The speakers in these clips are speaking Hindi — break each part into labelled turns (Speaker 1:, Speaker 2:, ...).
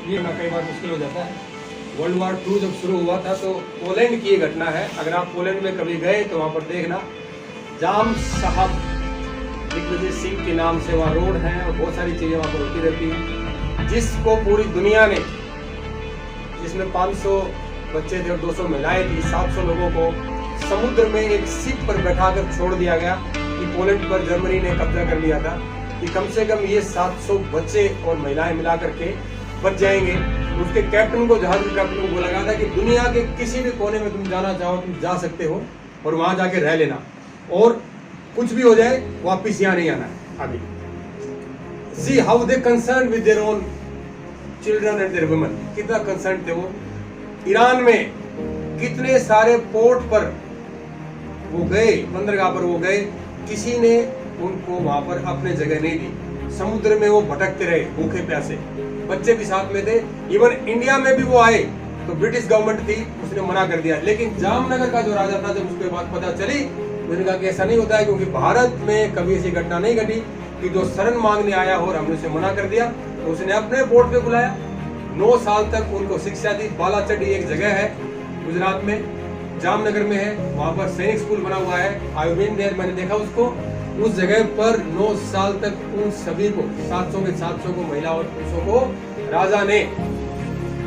Speaker 1: ये ना कई बार मुश्किल हो जाता है। वर्ल्ड वार 2 जब शुरू हुआ था तो पोलैंड की ये घटना है। अगर आप पोलैंड में कभी गए तो वहाँ पर देखना, जाम साहब दिग्विजय सिंह के नाम से वहाँ रोड है और बहुत सारी चीज़ें वहाँ पर होती रहती हैं, जिसको पूरी दुनिया ने, जिसमें 500 बच्चे थे और 200 महिलाएं थी, 700 लोगों को समुद्र में एक शिप पर बैठाकर छोड़ दिया गया कि पोलैंड पर जर्मनी ने कब्जा कर लिया था कि कम से कम ये 700 बच्चे और महिलाएं मिला करके बच जाएंगे। उसके कैप्टन को, जहाज के कैप्टन को बोला गया था कि दुनिया के किसी भी कोने में तुम जाना चाहो तुम जा सकते हो और वहां जाके रह लेना, और कुछ भी हो जाए वापिस यहाँ नहीं आना है। अभी See how they concerned with their own children and their women, कितना कंसर्न थे वो। ईरान में कितने सारे पोर्ट पर वो गए, बंदरगाह पर वो गए, किसी ने उनको वहां पर अपने जगह नहीं दी। समुद्र में वो भटकते रहे भूखे प्यासे, बच्चे भी साथ में थे। इवन इंडिया में भी वो आए तो ब्रिटिश गवर्नमेंट थी, उसने मना कर दिया। लेकिन जामनगर का जो राजा था, जब उसके बाद पता चली, उसने कहा कि ऐसा नहीं होता है, क्योंकि भारत में कभी ऐसी घटना नहीं घटी कि जो शरण मांगने आया हो और हमने उसे मना कर दिया। तो उसने अपने बोर्ड पे बुलाया, 9 साल तक उनको शिक्षा दी। बालाचड़ी एक जगह है गुजरात में, जामनगर में है, वहाँ पर सैनिक स्कूल बना हुआ है। आई बीन देयर, मैंने देखा उसको। उस जगह पर 9 साल तक उन सभी को, 700 के 700 को, महिला और पुरुषों को राजा ने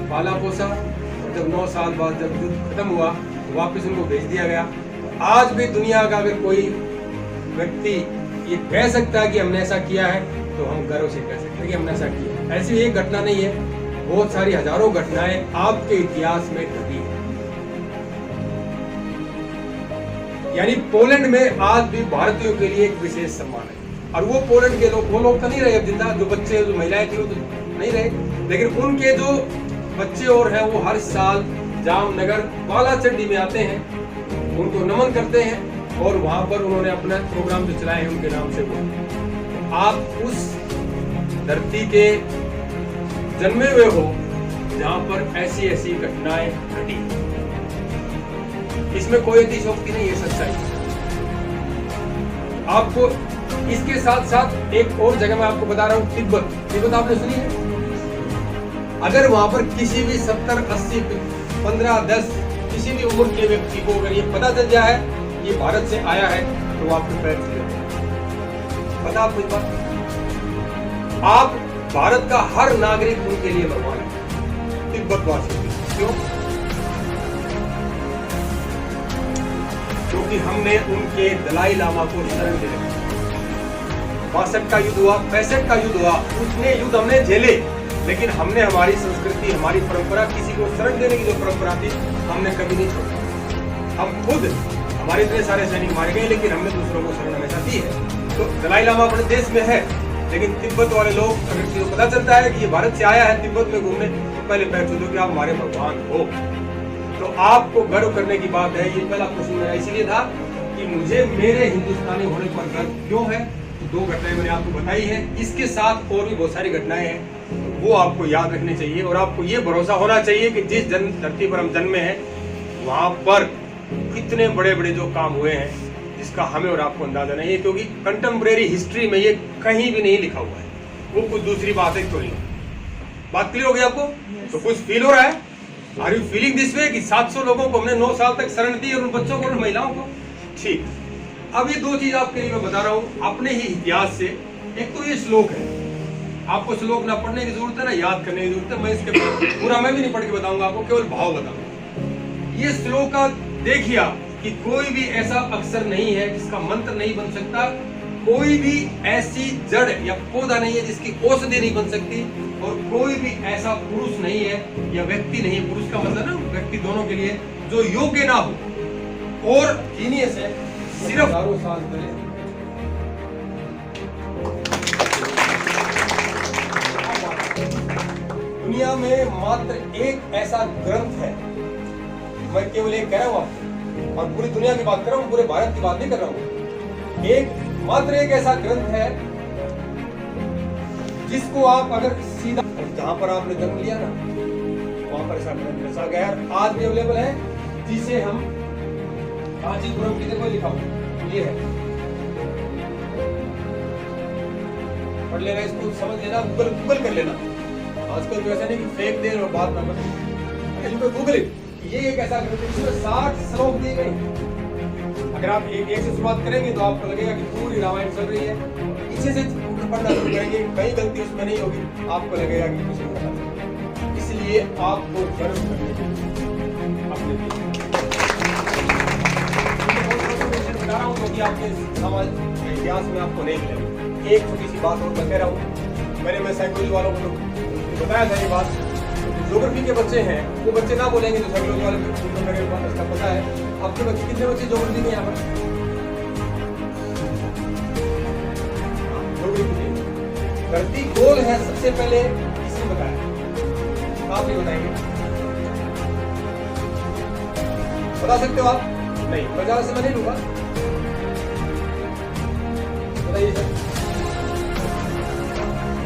Speaker 1: पाला पोसा। और जब 9 साल बाद जब युद्ध खत्म हुआ तो वापस उनको भेज दिया गया। तो आज भी दुनिया का अगर कोई व्यक्ति ये कह सकता है कि हमने ऐसा किया है, तो हम गर्व से कह सकते हैं कि हमने ऐसा किया। ऐसी एक घटना नहीं है, बहुत सारी हजारों घटनाएं आपके इतिहास में घटी है। यानी पोलैंड में आज भी भारतीयों के लिए एक विशेष सम्मान है। और वो पोलैंड के लोग, वो लोग तो नहीं रहे अब जिंदा, जो बच्चे जो महिलाएं थी वो तो नहीं रहे, लेकिन उनके जो बच्चे और हैं वो हर साल जामनगर बालाचड़ी में आते हैं, उनको नमन करते हैं और वहां पर उन्होंने अपना प्रोग्राम जो चलाए हैं उनके नाम से। वो आप उस धरती के जन्मे हुए हो जहां पर ऐसी ऐसी घटनाएं घटी। इसमें कोई अतिशयोक्ति नहीं है, सच्चाई। आपको इसके साथ साथ एक और जगह मैं आपको बता रहा हूं, तिब्बत आपने सुनी है? अगर वहां पर किसी भी 70, 80, 15, 10 किसी भी उम्र के व्यक्ति को अगर ये पता चल जाए ये भारत से आया है तो वो आपके पैर छूते। पता आपको इस बात? आप भारत का हर नागरिक उनके लिए भगवान है, तिब्बत वासी। क्यों? क्योंकि हमने उनके दलाई लामा को शरण दिया। 62 का युद्ध हुआ, 65 का युद्ध हुआ, उसने युद्ध हमने झेले, लेकिन हमने हमारी संस्कृति, हमारी परंपरा, किसी को शरण देने की जो परंपरा थी, हमने कभी नहीं छोड़ी। हम खुद, हमारे इतने सारे सैनिक मारे गए, लेकिन हमने दूसरों को शरण हमेशा दी है। तो दलाई लामा अपने देश में है, लेकिन तिब्बत वाले लोग, अगर किसी को पता चलता है कि ये भारत से आया है तिब्बत में घूमने, तो पहले पैर छू दो कि आप हमारे भगवान हो। तो आपको गर्व करने की बात है। ये पहला प्रश्न मेरा इसीलिए था कि मुझे मेरे हिंदुस्तानी होने पर गर्व क्यों है। तो 2 घटनाएं मैंने आपको बताई है, इसके साथ और भी बहुत सारी घटनाएं हैं, वो आपको याद रखनी चाहिए। और आपको ये भरोसा होना चाहिए कि जिस धरती पर हम जन्मे हैं वहां पर कितने बड़े बड़े जो काम हुए हैं, जिसका हमें और आपको अंदाजा नहीं है, क्योंकि कंटेम्प्रेरी हिस्ट्री में ये कहीं भी नहीं लिखा हुआ है। वो कुछ दूसरी बात है, क्यों नहीं? बात क्लियर हो गई आपको? तो कुछ फील हो रहा है? Are you feeling this way कि 700 लोगों को हमने 9 साल तक शरण दी, और उन बच्चों को और महिलाओं को? ठीक। अब ये 2 चीज आपके लिए मैं बता रहा हूं अपने ही इतिहास से। एक तो ये श्लोक है, आपको श्लोक ना पढ़ने की जरूरत है ना याद करने की जरूरत है। मैं इसके पूरा मैं भी नहीं पढ़ के बताऊंगा आपको, केवल भाव बताऊंगा। ये श्लोक का देखिए कि कोई भी ऐसा अक्षर नहीं है जिसका मंत्र नहीं बन सकता, कोई भी ऐसी जड़ या पौधा नहीं है जिसकी औषधि नहीं बन सकती, और कोई भी ऐसा पुरुष नहीं है या व्यक्ति नहीं है, पुरुष का मतलब ना व्यक्ति दोनों के लिए, जो योग्य ना हो और जीनियस है। सिर्फ 1000 साल पहले दुनिया में मात्र एक ऐसा ग्रंथ है, मैं केवल एक कह रहा हूं आपको, और पूरी दुनिया की बात कर रहा हूं, पूरे भारत की बात नहीं कर रहा हूं। मात्र एक ऐसा ग्रंथ है जिसको आप अगर सीधा, जहां पर आपने जन्म लिया ना वहां पर ऐसा ग्रंथ ऐसा गैर आज भी अवेलेबल है, जिसे हम कांचीपुरम की देखो लिखा हुआ ये है, पढ़ लेना, इसको समझ लेना, गूगल कर लेना। आजकल तो ऐसा नहीं कि फेक दे और बात ना बने, गूगल इट। ये एक ऐसा ग्रंथ है जिसमें 60 श्लोक दिए गए। अगर आप एक से शुरुआत करेंगे तो आपको लगेगा कि पूरी रामायण चल रही है। पीछे से पढ़ना शुरू करेंगे, कई गलती उसमें नहीं होगी, आपको लगेगा कि कुछ नहीं पता। इसलिए आपको गर्व करने अपने बता रहा हूँ, क्योंकि आपके समाज इतिहास में आपको नहीं मिलेगा। एक छोटी सी बात और मैं कह रहा हूँ, मैं साइकोलॉजी वालों को बताया था ये बात। ज्योग्राफी के बच्चे हैं, वो बच्चे ना बोलेंगे जो साइकोलॉजी वाले मेरे पास इसका पता है। आपके बच्चे कितने बच्चे ज्योग्राफी में यहाँ पर? धरती गोल है सबसे पहले किसने बताया? आप नहीं बताएंगे? बता सकते हो आप? नहीं, बाजार से मैं नहीं लूंगा। बताइए सर।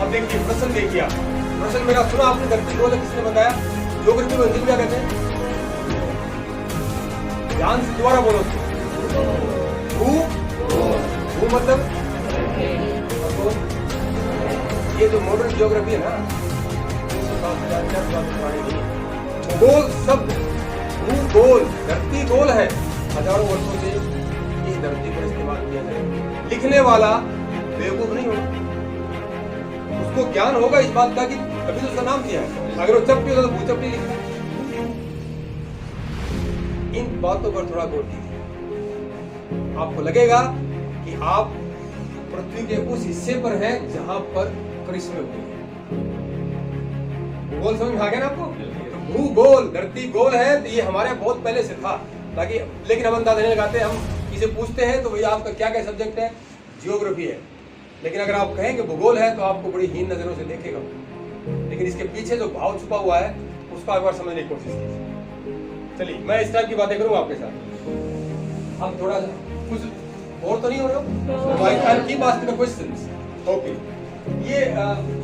Speaker 1: अब देखिए प्रश्न, देखिए आप प्रश्न मेरा सुना आपने, धरती गोल है किसने बताया? ज्योग्राफी में हिंदी क्या कहते हैं? ध्यान से दोबारा बोलो। भू मतलब ये जो मॉडर्न ज्योग्राफी है ना, गोल शब्द, भूगोल, धरती गोल है, हजारों वर्षों से इस धरती पर इस्तेमाल किया जाए। लिखने वाला बेवकूफ नहीं होगा, उसको ज्ञान होगा इस बात का कि अभी तो उसका नाम किया है। अगर वो चप्पी होता तो भूचप्पी लिखता। इन बातों पर थोड़ा गौर कीजिए, आपको लगेगा कि आप पृथ्वी के उस हिस्से पर हैं जहां पर करिश्मे हुए हैं। भूगोल समझ में आ गया ना आपको? तो भूगोल, धरती गोल है, तो ये हमारे बहुत पहले से था, ताकि लेकिन हम अंदाजा नहीं लगाते। हम किसे पूछते हैं तो भैया आपका क्या क्या सब्जेक्ट है? जियोग्राफी है। लेकिन अगर आप कहेंगे भूगोल है तो आपको बड़ी हीन नजरों से देखेगा। लेकिन इसके पीछे जो भाव छुपा हुआ है उसका एक बार समझने की कोशिश कीजिए। चलिए मैं इस टाइप की बातें करूंगा आपके साथ। हम थोड़ा सा कुछ और तो नहीं हो रहा की बात में क्वेश्चंस। ओके, ये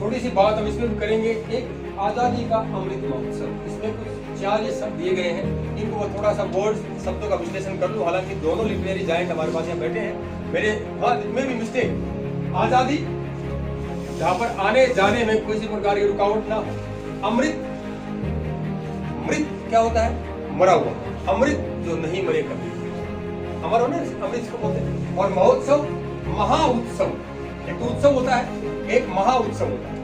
Speaker 1: थोड़ी सी बात हम इसमें करेंगे। एक आजादी का अमृत महोत्सव, इसमें कुछ 4 ये शब्द दिए गए हैं, इनको मैं थोड़ा सा वर्ड शब्दों का विश्लेषण कर लूं। हालांकि दोनों लिटरेरी जायंट हमारे पास यहाँ बैठे हैं, मेरे हाथ में भी मिस्टेक। आजादी, जहां पर आने जाने में किसी प्रकार की रुकावट ना हो। अमृत, मृत क्या होता है? मरा हुआ। अमृत जो नहीं मरे कभी, अमर होने अमृत को बोलते हैं। और महोत्सव, महाउत्सव, एक उत्सव होता है, एक महाउत्सव होता है।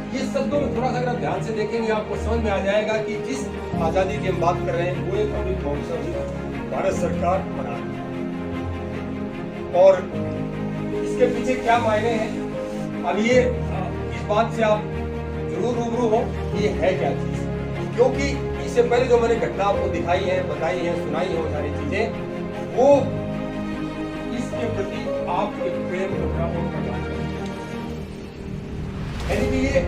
Speaker 1: ये शब्दों में थोड़ा सा अगर आप ध्यान से देखेंगे आपको समझ में आ जाएगा कि जिस आजादी की हम बात कर रहे हैं वो एक अमृत महोत्सव भारत सरकार मना रही है। और इसके पीछे क्या मायने हैं, अब ये इस बात से आप जरूर रूबरू हो कि ये है क्या चीज। क्योंकि इससे पहले जो मैंने घटना आपको दिखाई है, बताई है, सुनाई है, वो सारी चीजें, वो इसके प्रति आपके प्रेम को यानी कि ये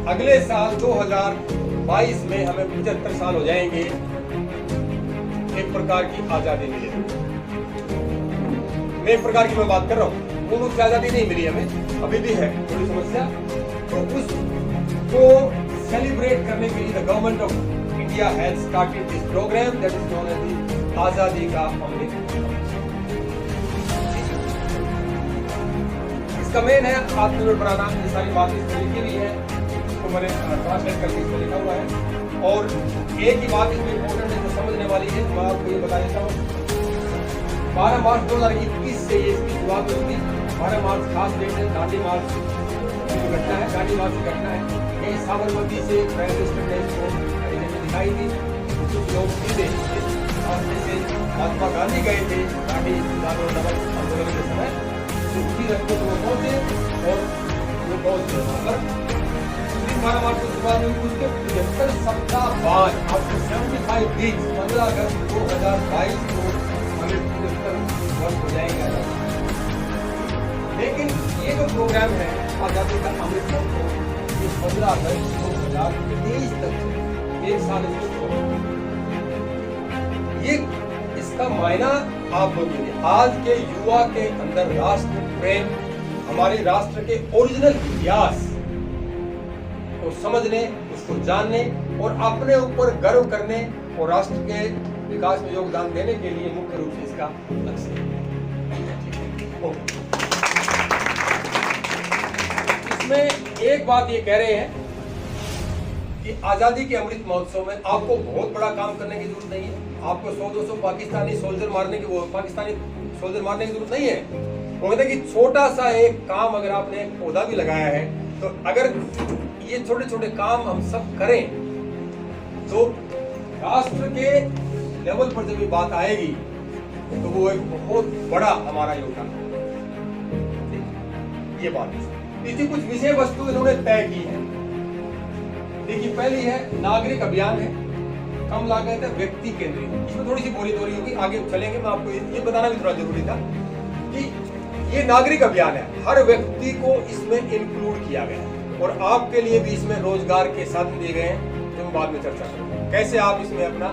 Speaker 1: अगले साल 2022 में हमें 75 साल हो जाएंगे, एक प्रकार की आजादी मिलेगी। मैं एक प्रकार की मैं बात कर रहा हूँ, वो उसकी आजादी नहीं मिली हमें, अभी भी है थोड़ी समस्या। तो उसको सेलिब्रेट करने के लिए the government of India has started this program that is known as आजादी का अमृत। इसका मेन है आत्मनिर्भर बनाना। ये सारी बातें इसमें लिखी हुई है, इसको मैंने ट्रांसलेट करके इसमें लिखा हुआ है। और एक ही बात इसमें इम्पोर्टेंट है जो समझने वाली है, मैं आपको ये बता देता हूँ। 12 मार्च 2021 से ये इसकी शुरुआत हुई थी। 12 मार्च खास डेट है, दांडी मार्च की घटना है, दांडी मार्च की घटना है। ये साबरमती से प्राइम मिनिस्टर ने इसको दिखाई थी। कुछ लोग सीधे जैसे महात्मा गांधी गए थे दांडी आंदोलन के समय, तो उसी रस्ते को वो पहुंचे और वो पहुंचे वहां पर। 12 मार्च को शुरुआत हुई, उसके 75 सप्ताह बाद आपको 75 दिन 15 अगस्त 2022 को हमें 75 वर्ष हो जाएंगे। लेकिन ये जो प्रोग्राम है आजादी का अमृत महोत्सव, ये 15 अगस्त 2023 तक एक साल ये इसका मायना आप बोलिए। आज के युवा के अंदर राष्ट्र प्रेम, हमारे राष्ट्र के ओरिजिनल इतिहास को समझने, उसको जानने और अपने ऊपर गर्व करने और राष्ट्र के विकास में योगदान देने के लिए मुख्य रूप से इसका लक्ष्य है। इसमें एक बात ये कह रहे हैं कि आज़ादी के अमृत महोत्सव में आपको बहुत बड़ा काम करने की जरूरत नहीं है। आपको 100-200 पाकिस्तानी सोल्जर मारने की जरूरत नहीं है। वो कहते हैं कि छोटा सा एक काम अगर आपने एक पौधा भी लगाया है, तो अगर ये छोटे छोटे काम हम सब करें तो राष्ट्र के लेवल पर जब ये बात आएगी तो वो एक बहुत बड़ा हमारा योगदान है। ये बात इसकी कुछ विषय वस्तु इन्होंने तय की है। देखिए, पहली है नागरिक अभियान है, कम लागत है, व्यक्ति केंद्रित। इसमें थोड़ी सी बोली होगी, आगे चलेंगे। मैं आपको ये बताना भी थोड़ा जरूरी था कि ये नागरिक अभियान है, हर व्यक्ति को इसमें इंक्लूड किया गया है और आपके लिए भी इसमें रोजगार के साधन दिए गए हैं, जो हम बाद में चर्चा करेंगे। कैसे आप इसमें अपना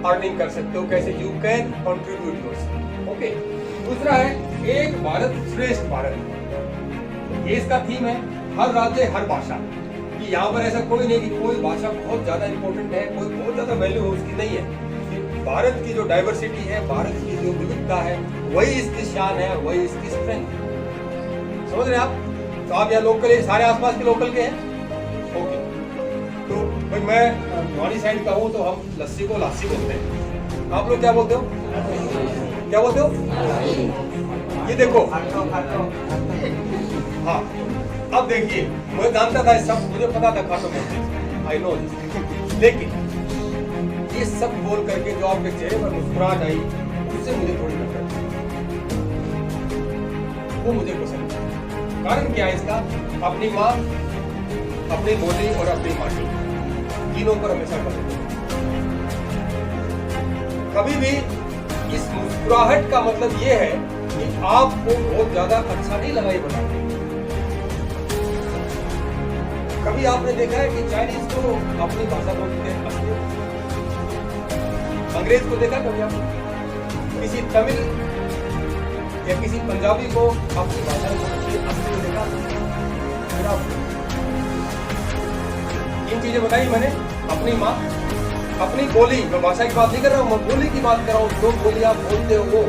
Speaker 1: अर्निंग कर सकते हो, कैसे you can contribute yourself. Okay, दूसरा है एक भारत श्रेष्ठ भारत। ये इसका थीम है, हर राज्य हर भाषा। कि यहाँ पर ऐसा कोई नहीं कि कोई भाषा बहुत ज्यादा इंपॉर्टेंट है, कोई बहुत ज्यादा वैल्यू उसकी नहीं है। भारत की जो डाइवर्सिटी है, भारत की जो विविधता है, वही इसकी शान है, वही इसकी स्ट्रेंथ है। समझ रहे हैं आप? तो आप यहाँ लोकल, सारे आसपास के लोकल के हैं। ओके, तो भाई मैं नॉनी साइड का हूँ, तो हम लस्सी को लासी बोलते हैं। आप लोग क्या बोलते हो? क्या बोलते हो? ये देखो, हाँ, अब देखिए, मुझे जानता था सब, मुझे पता था खाटो में, आई नो दिस, लेकिन ये सब बोल करके जो आपके चेहरे पर मुस्कुराहट आई, उससे मुझे थोड़ी नफरत है। वो मुझे पसंद है। कारण क्या है इसका? अपनी माँ, अपनी बोली और अपनी माटी, तीनों पर हमेशा पसंद है। कभी भी इस मुस्कुराहट का मतलब ये है कि आपको बहुत ज्यादा अच्छा नहीं लगा ये बताना। कभी आपने देखा है कि चाइनीज को अपनी भाषा बोलते हैं, अंग्रेज को देखा कभी आपने? किसी तमिल या किसी पंजाबी को अपनी भाषा में देखा? तीन चीजें बताई मैंने, अपनी माँ, अपनी बोली, मैं भाषा की बात नहीं कर रहा हूँ, मैं बोली की बात कर रहा हूँ, जो बोली आप बोलते हो वो,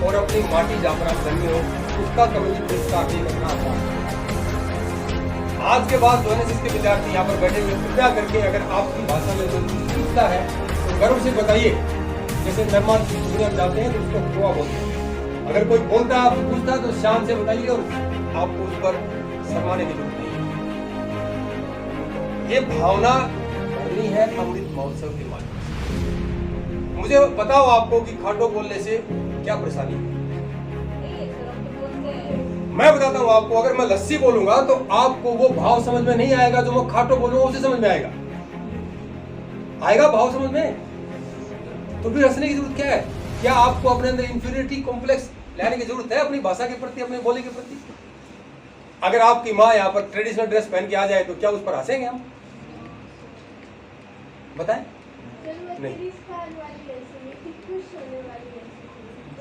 Speaker 1: और अपनी माटी जहाँ पर आप जन्मे हो उसका कभी पुरस्कार नहीं करना आता। आज के बाद जो के विद्यार्थी यहाँ पर बैठे हुए, कृपया करके अगर आपकी भाषा में कोई पूछता है तो गर्व से बताइए। जैसे मेहमान दुनिया में जाते हैं तो उसको खोआ बोलते हैं। अगर कोई बोलता है, आपको पूछता है, तो शान से बताइए और आपको उस पर शर्माने की जरूरत नहीं है। ये भावना भरनी है अमृत महोत्सव के माध्यम से। मुझे बताओ आपको कि खाटो बोलने से क्या परेशानी है? मैं बताता हूँ आपको, अगर मैं लस्सी बोलूंगा तो आपको वो भाव समझ में नहीं आएगा, जो मैं खाटो बोलूंगा उसे समझ में आएगा। आएगा भाव समझ में? तो फिर हंसने की जरूरत क्या है? क्या आपको अपने अंदर इंफीरियरिटी कॉम्प्लेक्स लाने की जरूरत है अपनी भाषा के प्रति, अपनी बोली के प्रति? अगर आपकी माँ यहाँ पर ट्रेडिशनल ड्रेस पहन के आ जाए तो क्या उस पर हंसेंगे हम? बताएं? नहीं।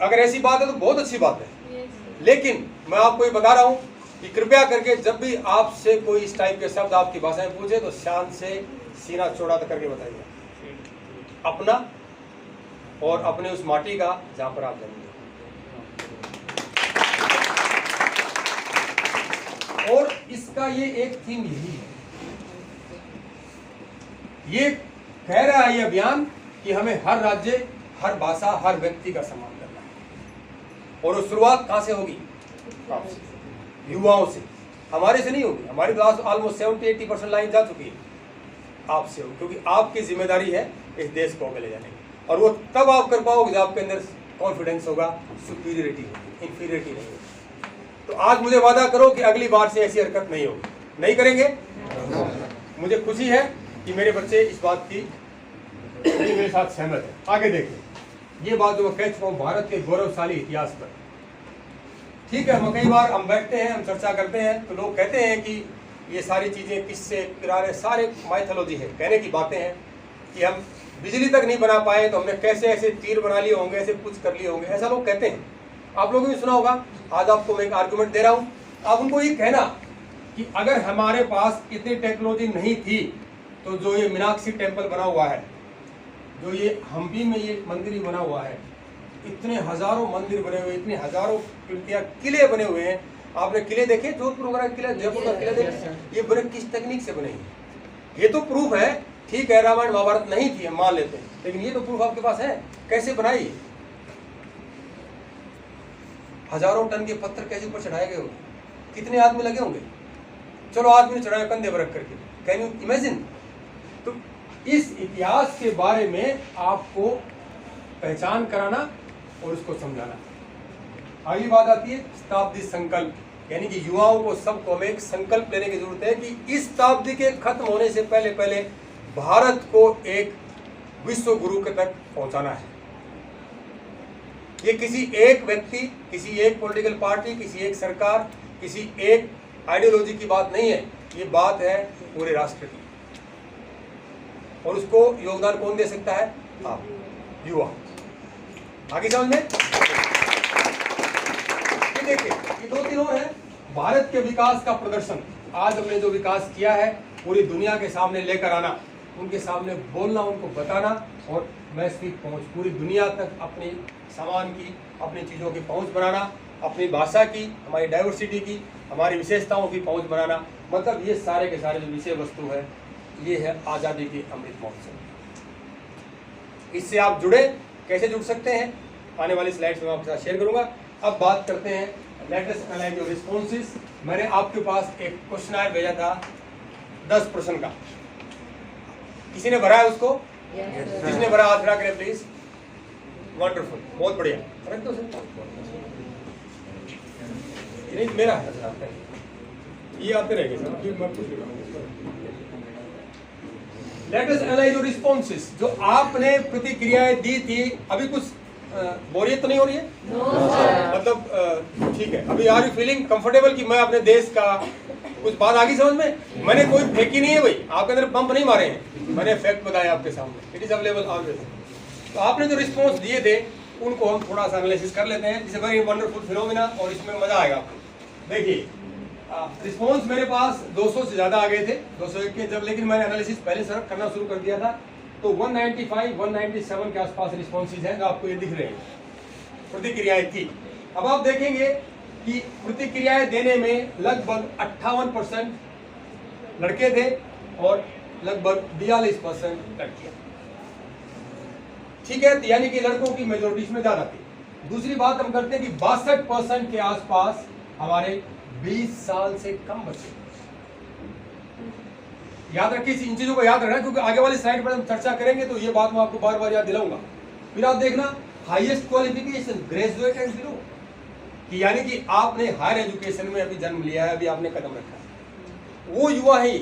Speaker 1: अगर ऐसी बात है तो बहुत अच्छी बात है, लेकिन मैं आपको ये बता रहा हूं कि कृपया करके जब भी आपसे कोई इस टाइप के शब्द आपकी भाषा में पूछे तो शान से सीना चौड़ा करके बताइए, अपना और अपने उस माटी का जहां पर आप जन्मे। और इसका ये एक थीम यही है, ये कह रहा है ये अभियान कि हमें हर राज्य, हर भाषा, हर व्यक्ति का सम्मान करना है। और शुरुआत कहां से होगी? आपसे, युवाओं से। हमारे से नहीं होगी, हमारी क्लास ऑलमोस्ट 70-80% लाइन जा चुकी है। आपसे होगी, क्योंकि आपकी जिम्मेदारी है इस देश को आगे ले जाने की। और वो तब आप कर पाओगे जब आपके अंदर कॉन्फिडेंस होगा, सुपीरियरिटी होगी, इंफीरियरिटी नहीं होगी। तो आज मुझे वादा करो कि अगली बार से ऐसी हरकत नहीं होगी। नहीं करेंगे? मुझे खुशी है कि मेरे बच्चे इस बात की मेरे साथ सहमत है। आगे देखिए, ये बात जो मैं कह चुका हूँ भारत के गौरवशाली इतिहास पर। ठीक है, हम कई बार हम बैठते हैं, हम चर्चा करते हैं, तो लोग कहते हैं कि ये सारी चीज़ें किससे किराने, सारे माइथोलॉजी है, कहने की बातें हैं कि हम बिजली तक नहीं बना पाए तो हमने कैसे ऐसे तीर बना लिए होंगे, ऐसे कुछ कर लिए होंगे, ऐसा लोग कहते हैं। आप लोगों ने सुना होगा। आज आपको मैं एक आर्गूमेंट दे रहा हूँ, आप उनको ये कहना कि अगर हमारे पास इतनी टेक्नोलॉजी नहीं थी तो जो ये मीनाक्षी टेम्पल बना हुआ है, जो ये हम्पी में ये मंदिर बना हुआ है, इतने हजारों मंदिर बने हुए, इतने हजारों किले बने हुए हैं। आपने किले देखे? जोधपुर वगैरह किले, जयपुर का किला देखे? ये बने किस टेक्निक से बने हैं? ये तो प्रूफ है, ठीक है रामायण महाभारत नहीं थी हम मान लेते हैं, लेकिन ये तो प्रूफ आपके पास है। कैसे बनाई? हजारों टन के पत्थर कैसे ऊपर चढ़ाए गए होंगे, कितने आदमी लगे होंगे, चलो आदमी ने चढ़ाया कंधे पर रख करके, कैन यू इमेजिन? तो इस इतिहास के बारे में आपको पहचान कराना और उसको समझाना। अगली बात आती है शताब्दी संकल्प, यानी कि युवाओं को सबको हमें एक संकल्प लेने की जरूरत है कि इस शताब्दी के खत्म होने से पहले पहले भारत को एक विश्व गुरु के तक पहुंचाना है। ये किसी एक व्यक्ति, किसी एक पॉलिटिकल पार्टी, किसी एक सरकार, किसी एक आइडियोलॉजी की बात नहीं है, ये बात है पूरे राष्ट्र की। और उसको योगदान कौन दे सकता है? आप, युवा। आगे समझ में? ये देखिए, ये 2-3 और है। भारत के विकास का प्रदर्शन, आज हमने जो विकास किया है पूरी दुनिया के सामने लेकर आना, उनके सामने बोलना, उनको बताना और वैश्विक पहुंच पूरी दुनिया तक अपने सामान की, अपनी चीज़ों की पहुंच बनाना, अपनी भाषा की, हमारी डाइवर्सिटी की, हमारी विशेषताओं की पहुंच बनाना। मतलब ये सारे के सारे जो विषय वस्तु है, ये है आज़ादी के अमृत महोत्सव। इससे आप जुड़े, कैसे जुड़ सकते हैं आने वाली स्लाइड्स में आपके साथ शेयर करूंगा। अब बात करते हैं लेटेस्ट एनालाइज योर रिस्पॉन्सेस। मैंने आपके पास एक क्वेश्चनर भेजा था 10 प्रश्न का, किसी ने भरा है उसको? जिसने भरा हाथ खड़ा करें प्लीज। वंडरफुल, बहुत बढ़िया। तो नहीं मेरा है, ये आते रहेंगे sir. Let us analyse your responses. जो आपने प्रतिक्रियाएं दी थी, अभी कुछ बोरियत तो नहीं हो रही है? मतलब ठीक है, अभी आर यू फीलिंग कंफर्टेबल कि मैं अपने देश का कुछ बात आ गई समझ में? मैंने कोई फेंकी नहीं है भाई, आपके अंदर पंप नहीं मारे हैं, मैंने फैक्ट बताया आपके सामने। It is available always. तो आपने जो रिस्पॉन्स दिए थे उनको हम थोड़ा सा एनालिसिस कर लेते हैं। This is very wonderful phenomena और इसमें मजा आएगा आपको। देखिए रिस्पॉन्स मेरे पास 200 से ज्यादा आ गए थे, 201 के जब, लेकिन मैंने एनालिसिस पहले से करना शुरू कर दिया था। तो 195, 197 के आसपास रिस्पॉन्सेज हैं जो आपको ये दिख रहे हैं, प्रतिक्रियाएं थी। अब आप देखेंगे कि प्रतिक्रियाएं देने में लगभग 58% लड़के थे और लगभग 42% लड़कियां। ठीक है, यानी कि लड़कों की मेजोरिटी इसमें ज्यादा थी। दूसरी बात हम करते हैं कि 62% के आसपास हमारे 20 साल से कम बच्चे। याद रखिए, इन चीजों को याद रखना, क्योंकि आगे वाली स्लाइड पर हम चर्चा करेंगे तो ये बात मैं आपको बार बार याद दिलाऊंगा। फिर आप देखना highest qualification graduate and below, कि यानी कि आपने हायर एजुकेशन में अभी जन्म लिया है, अभी आपने कदम रखा है, वो युवा है।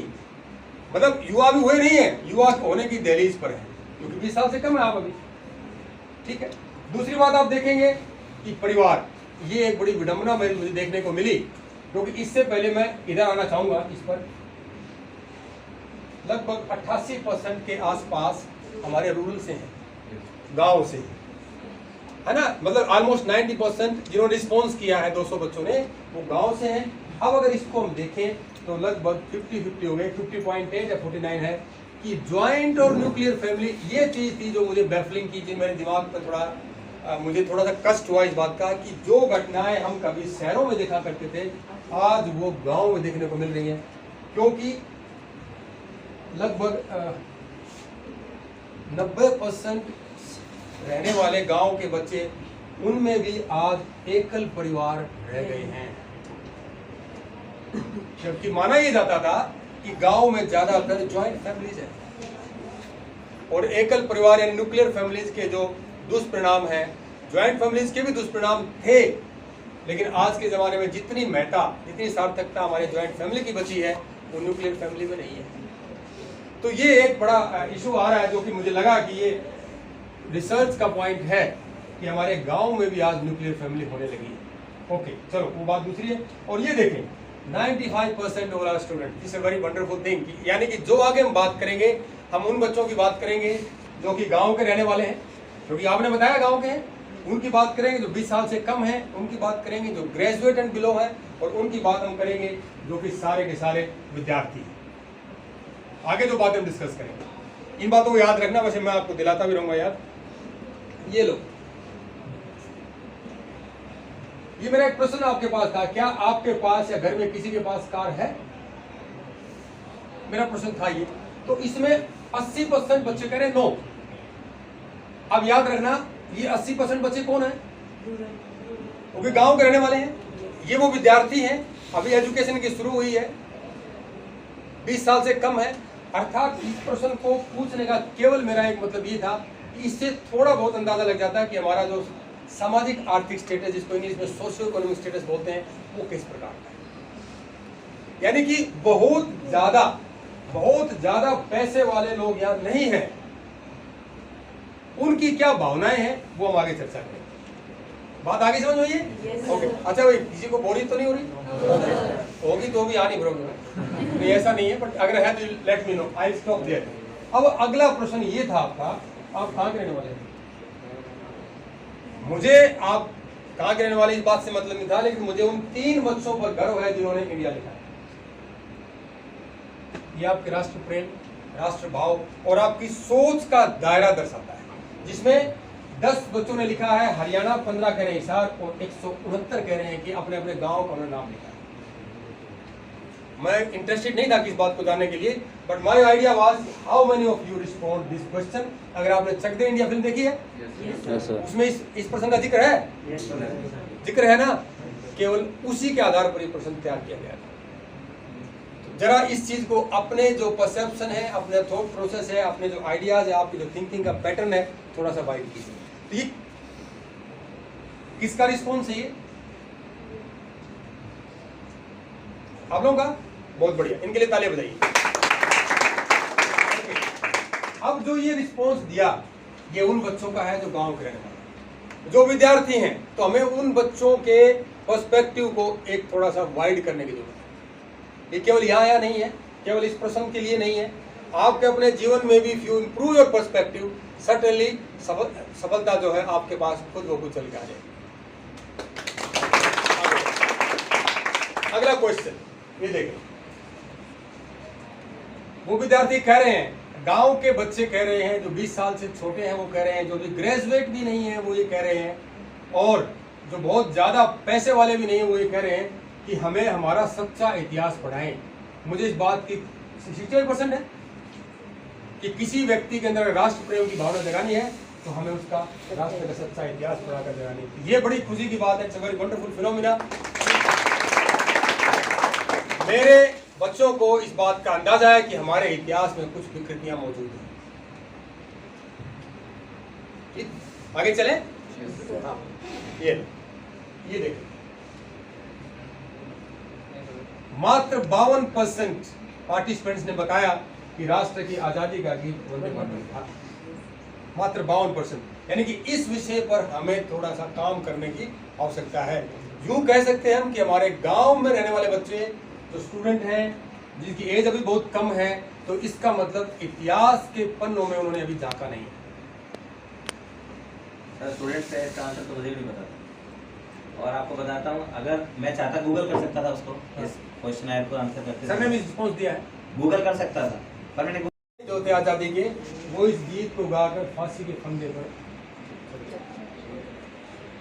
Speaker 1: मतलब युवा भी हुए नहीं है, युवा होने की दहलीज पर है, क्योंकि 20 साल से कम है आप अभी। ठीक है। दूसरी बात आप देखेंगे कि परिवार, ये एक बड़ी विडंबना मुझे देखने को मिली, क्योंकि इससे पहले मैं इधर आना चाहूंगा इस पर। लगभग 88% के आसपास हमारे रूरल से हैं, गांव से, है ना। मतलब ऑलमोस्ट 90% जिन्होंने रिस्पॉन्स किया है 200 बच्चों ने, वो गांव से हैं। अब अगर इसको हम देखें तो लगभग 50-50 हो गए, 50.8 या 49 है कि ज्वाइंट और न्यूक्लियर फैमिली। ये चीज थी जो मुझे बैफलिंग की, मेरे दिमाग पर थोड़ा मुझे थोड़ा सा कष्ट हुआ इस बात का कि जो घटनाएं हम कभी शहरों में देखा करते थे, आज वो गांव में देखने को मिल रही हैं। क्योंकि लगभग 90% रहने वाले गांव के बच्चे, उनमें भी आज एकल परिवार रह गए हैं। जबकि माना यह जाता था कि गांव में ज्यादातर ज्वाइंट फैमिलीज है और एकल परिवार यानी न्यूक्लियर फैमिलीज के जो दुष्परिणाम हैं, ज्वाइंट फैमिलीज के भी दुष्परिणाम थे, लेकिन आज के जमाने में जितनी महत्ता, जितनी सार्थकता हमारे ज्वाइंट फैमिली की बची है, वो न्यूक्लियर फैमिली में नहीं है। तो ये एक बड़ा इशू आ रहा है, जो कि मुझे लगा कि ये रिसर्च का पॉइंट है कि हमारे गांव में भी आज न्यूक्लियर फैमिली होने लगी है। ओके, चलो वो बात दूसरी है। और ये देखें 95% overall student, this is very wonderful thing. यानी कि जो आगे हम बात करेंगे, हम उन बच्चों की बात करेंगे जो कि गांव के रहने वाले हैं, क्योंकि आपने बताया गांव के हैं, उनकी बात करेंगे जो 20 साल से कम है, उनकी बात करेंगे जो ग्रेजुएट एंड बिलो है, और उनकी बात हम करेंगे जो कि सारे के सारे विद्यार्थी हैं। आगे जो बातें हम डिस्कस करेंगे, इन बातों को याद रखना, वैसे मैं आपको दिलाता भी रहूंगा याद। ये लो, ये मेरा एक प्रश्न आपके पास था, क्या आपके पास या घर में किसी के पास कार है? मेरा प्रश्न था ये। तो इसमें 80% बच्चे कह रहे हैं नो। अब याद रखना, ये 80% बच्चे कौन है? क्योंकि गांव के रहने वाले हैं, ये वो विद्यार्थी हैं, अभी एजुकेशन की शुरू हुई है, 20 साल से कम है। अर्थात इस प्रश्न को पूछने का केवल मेरा एक मतलब ये था कि इससे थोड़ा बहुत अंदाजा लग जाता है कि हमारा जो सामाजिक आर्थिक स्टेटस, जिसको इंग्लिश में सोशियो इकोनॉमिक स्टेटस बोलते हैं, वो किस प्रकार का है। यानी कि बहुत ज्यादा पैसे वाले लोग यहाँ नहीं हैं, उनकी क्या भावनाएं हैं वो हम आगे चर्चा करेंगे। बात आगे समझ में आई है? ओके। अच्छा भाई, किसी को बोरी तो नहीं हो रही? होगी तो भी आ नहीं प्रॉब्लम नहीं, ऐसा नहीं है, बट अगर है तो let me know, I stop there. अब अगला प्रश्न ये था आपका, आप कहाँ के रहने वाले हैं? मुझे आप कहाँ के रहने वाले इस बात से मतलब नहीं था, लेकिन मुझे उन 3 बच्चों पर गर्व है जिन्होंने इंडिया लिखा है। ये आपके राष्ट्र प्रेम, राष्ट्र भाव और आपकी सोच का दायरा दर्शाता है, जिसमें 10 बच्चों ने लिखा है हरियाणा, 15 कह रहे हैं हिसार और 169 कह रहे हैं कि अपने अपने गांव का उन्होंने नाम लिखा है। मैं इंटरेस्टेड नहीं था कि इस बात को जानने के लिए, but my idea was how many of you respond this question. अगर आपने चक दे इंडिया फिल्म देखी है, उसमें इस प्रश्न का जिक्र है, जिक्र है ना, केवल उसी के आधार पर ये प्रश्न तैयार किया गया था। जरा इस चीज को, अपने जो परसेप्शन है, अपने थॉट प्रोसेस है, अपने जो आइडियाज है, आपकी जो थिंकिंग का पैटर्न है, थोड़ा सा वाइड कीजिए। तो ये किसका रिस्पॉन्स है? ये आप लोगों का? बहुत बढ़िया, इनके लिए तालियां बजाइए। अब जो ये रिस्पॉन्स दिया, ये उन बच्चों का है जो गांव के रहने वाले, जो विद्यार्थी हैं। तो हमें उन बच्चों के पर्सपेक्टिव को एक थोड़ा सा वाइड करने की जरूरत है। ये केवल यहाँ नहीं है, केवल इस प्रश्न के लिए नहीं है, आपके अपने जीवन में भी, if you improve your perspective, certainly सफलता जो है आपके पास खुद ब खुद चल के आ जाएगी। अगला क्वेश्चन ये देखें, वो विद्यार्थी कह रहे हैं, गांव के बच्चे कह रहे हैं, जो 20 साल से छोटे हैं वो कह रहे हैं, जो भी ग्रेजुएट भी नहीं है वो ये कह रहे हैं, और जो बहुत ज्यादा पैसे वाले भी नहीं है वो ये कह रहे हैं कि हमें हमारा सच्चा इतिहास पढ़ाएं। मुझे इस बात की 68% है कि किसी व्यक्ति के अंदर राष्ट्र प्रेम की भावना जगानी है तो हमें उसका राष्ट्र का सच्चा इतिहास पढ़ाकर जगानी। ये बड़ी खुशी की बात है, it's a very wonderful phenomena. मेरे बच्चों को इस बात का अंदाजा है कि हमारे इतिहास में कुछ विकृतियां मौजूद हैं। आगे चले। हाँ, ये देखिए, मात्र 52% पार्टिसिपेंट्स ने बताया कि राष्ट्र की आजादी का गीत वंदे मातरम था। मात्र 52%, यानी कि इस विषय पर हमें थोड़ा सा काम करने की आवश्यकता है। यूं कह सकते हैं हम कि हमारे गांव में रहने वाले बच्चे जो स्टूडेंट हैं, जिनकी एज अभी बहुत कम है, तो इसका मतलब इतिहास के पन्नों में उन्होंने अभी झांका नहीं है।
Speaker 2: सर, स्टूडेंट्स है, इसका आंसर तो मुझे भी नहीं पता, और आपको बताता हूँ, अगर मैं चाहता गूगल कर सकता था उसको, इस क्वेश्चन आयर को आंसर करते।
Speaker 1: सर ने भी रिस्पॉन्स दिया है,
Speaker 2: गूगल कर सकता था, पर मैंने
Speaker 1: जो थे आजादी के, वो इस गीत को गाकर फांसी के फंदे पर,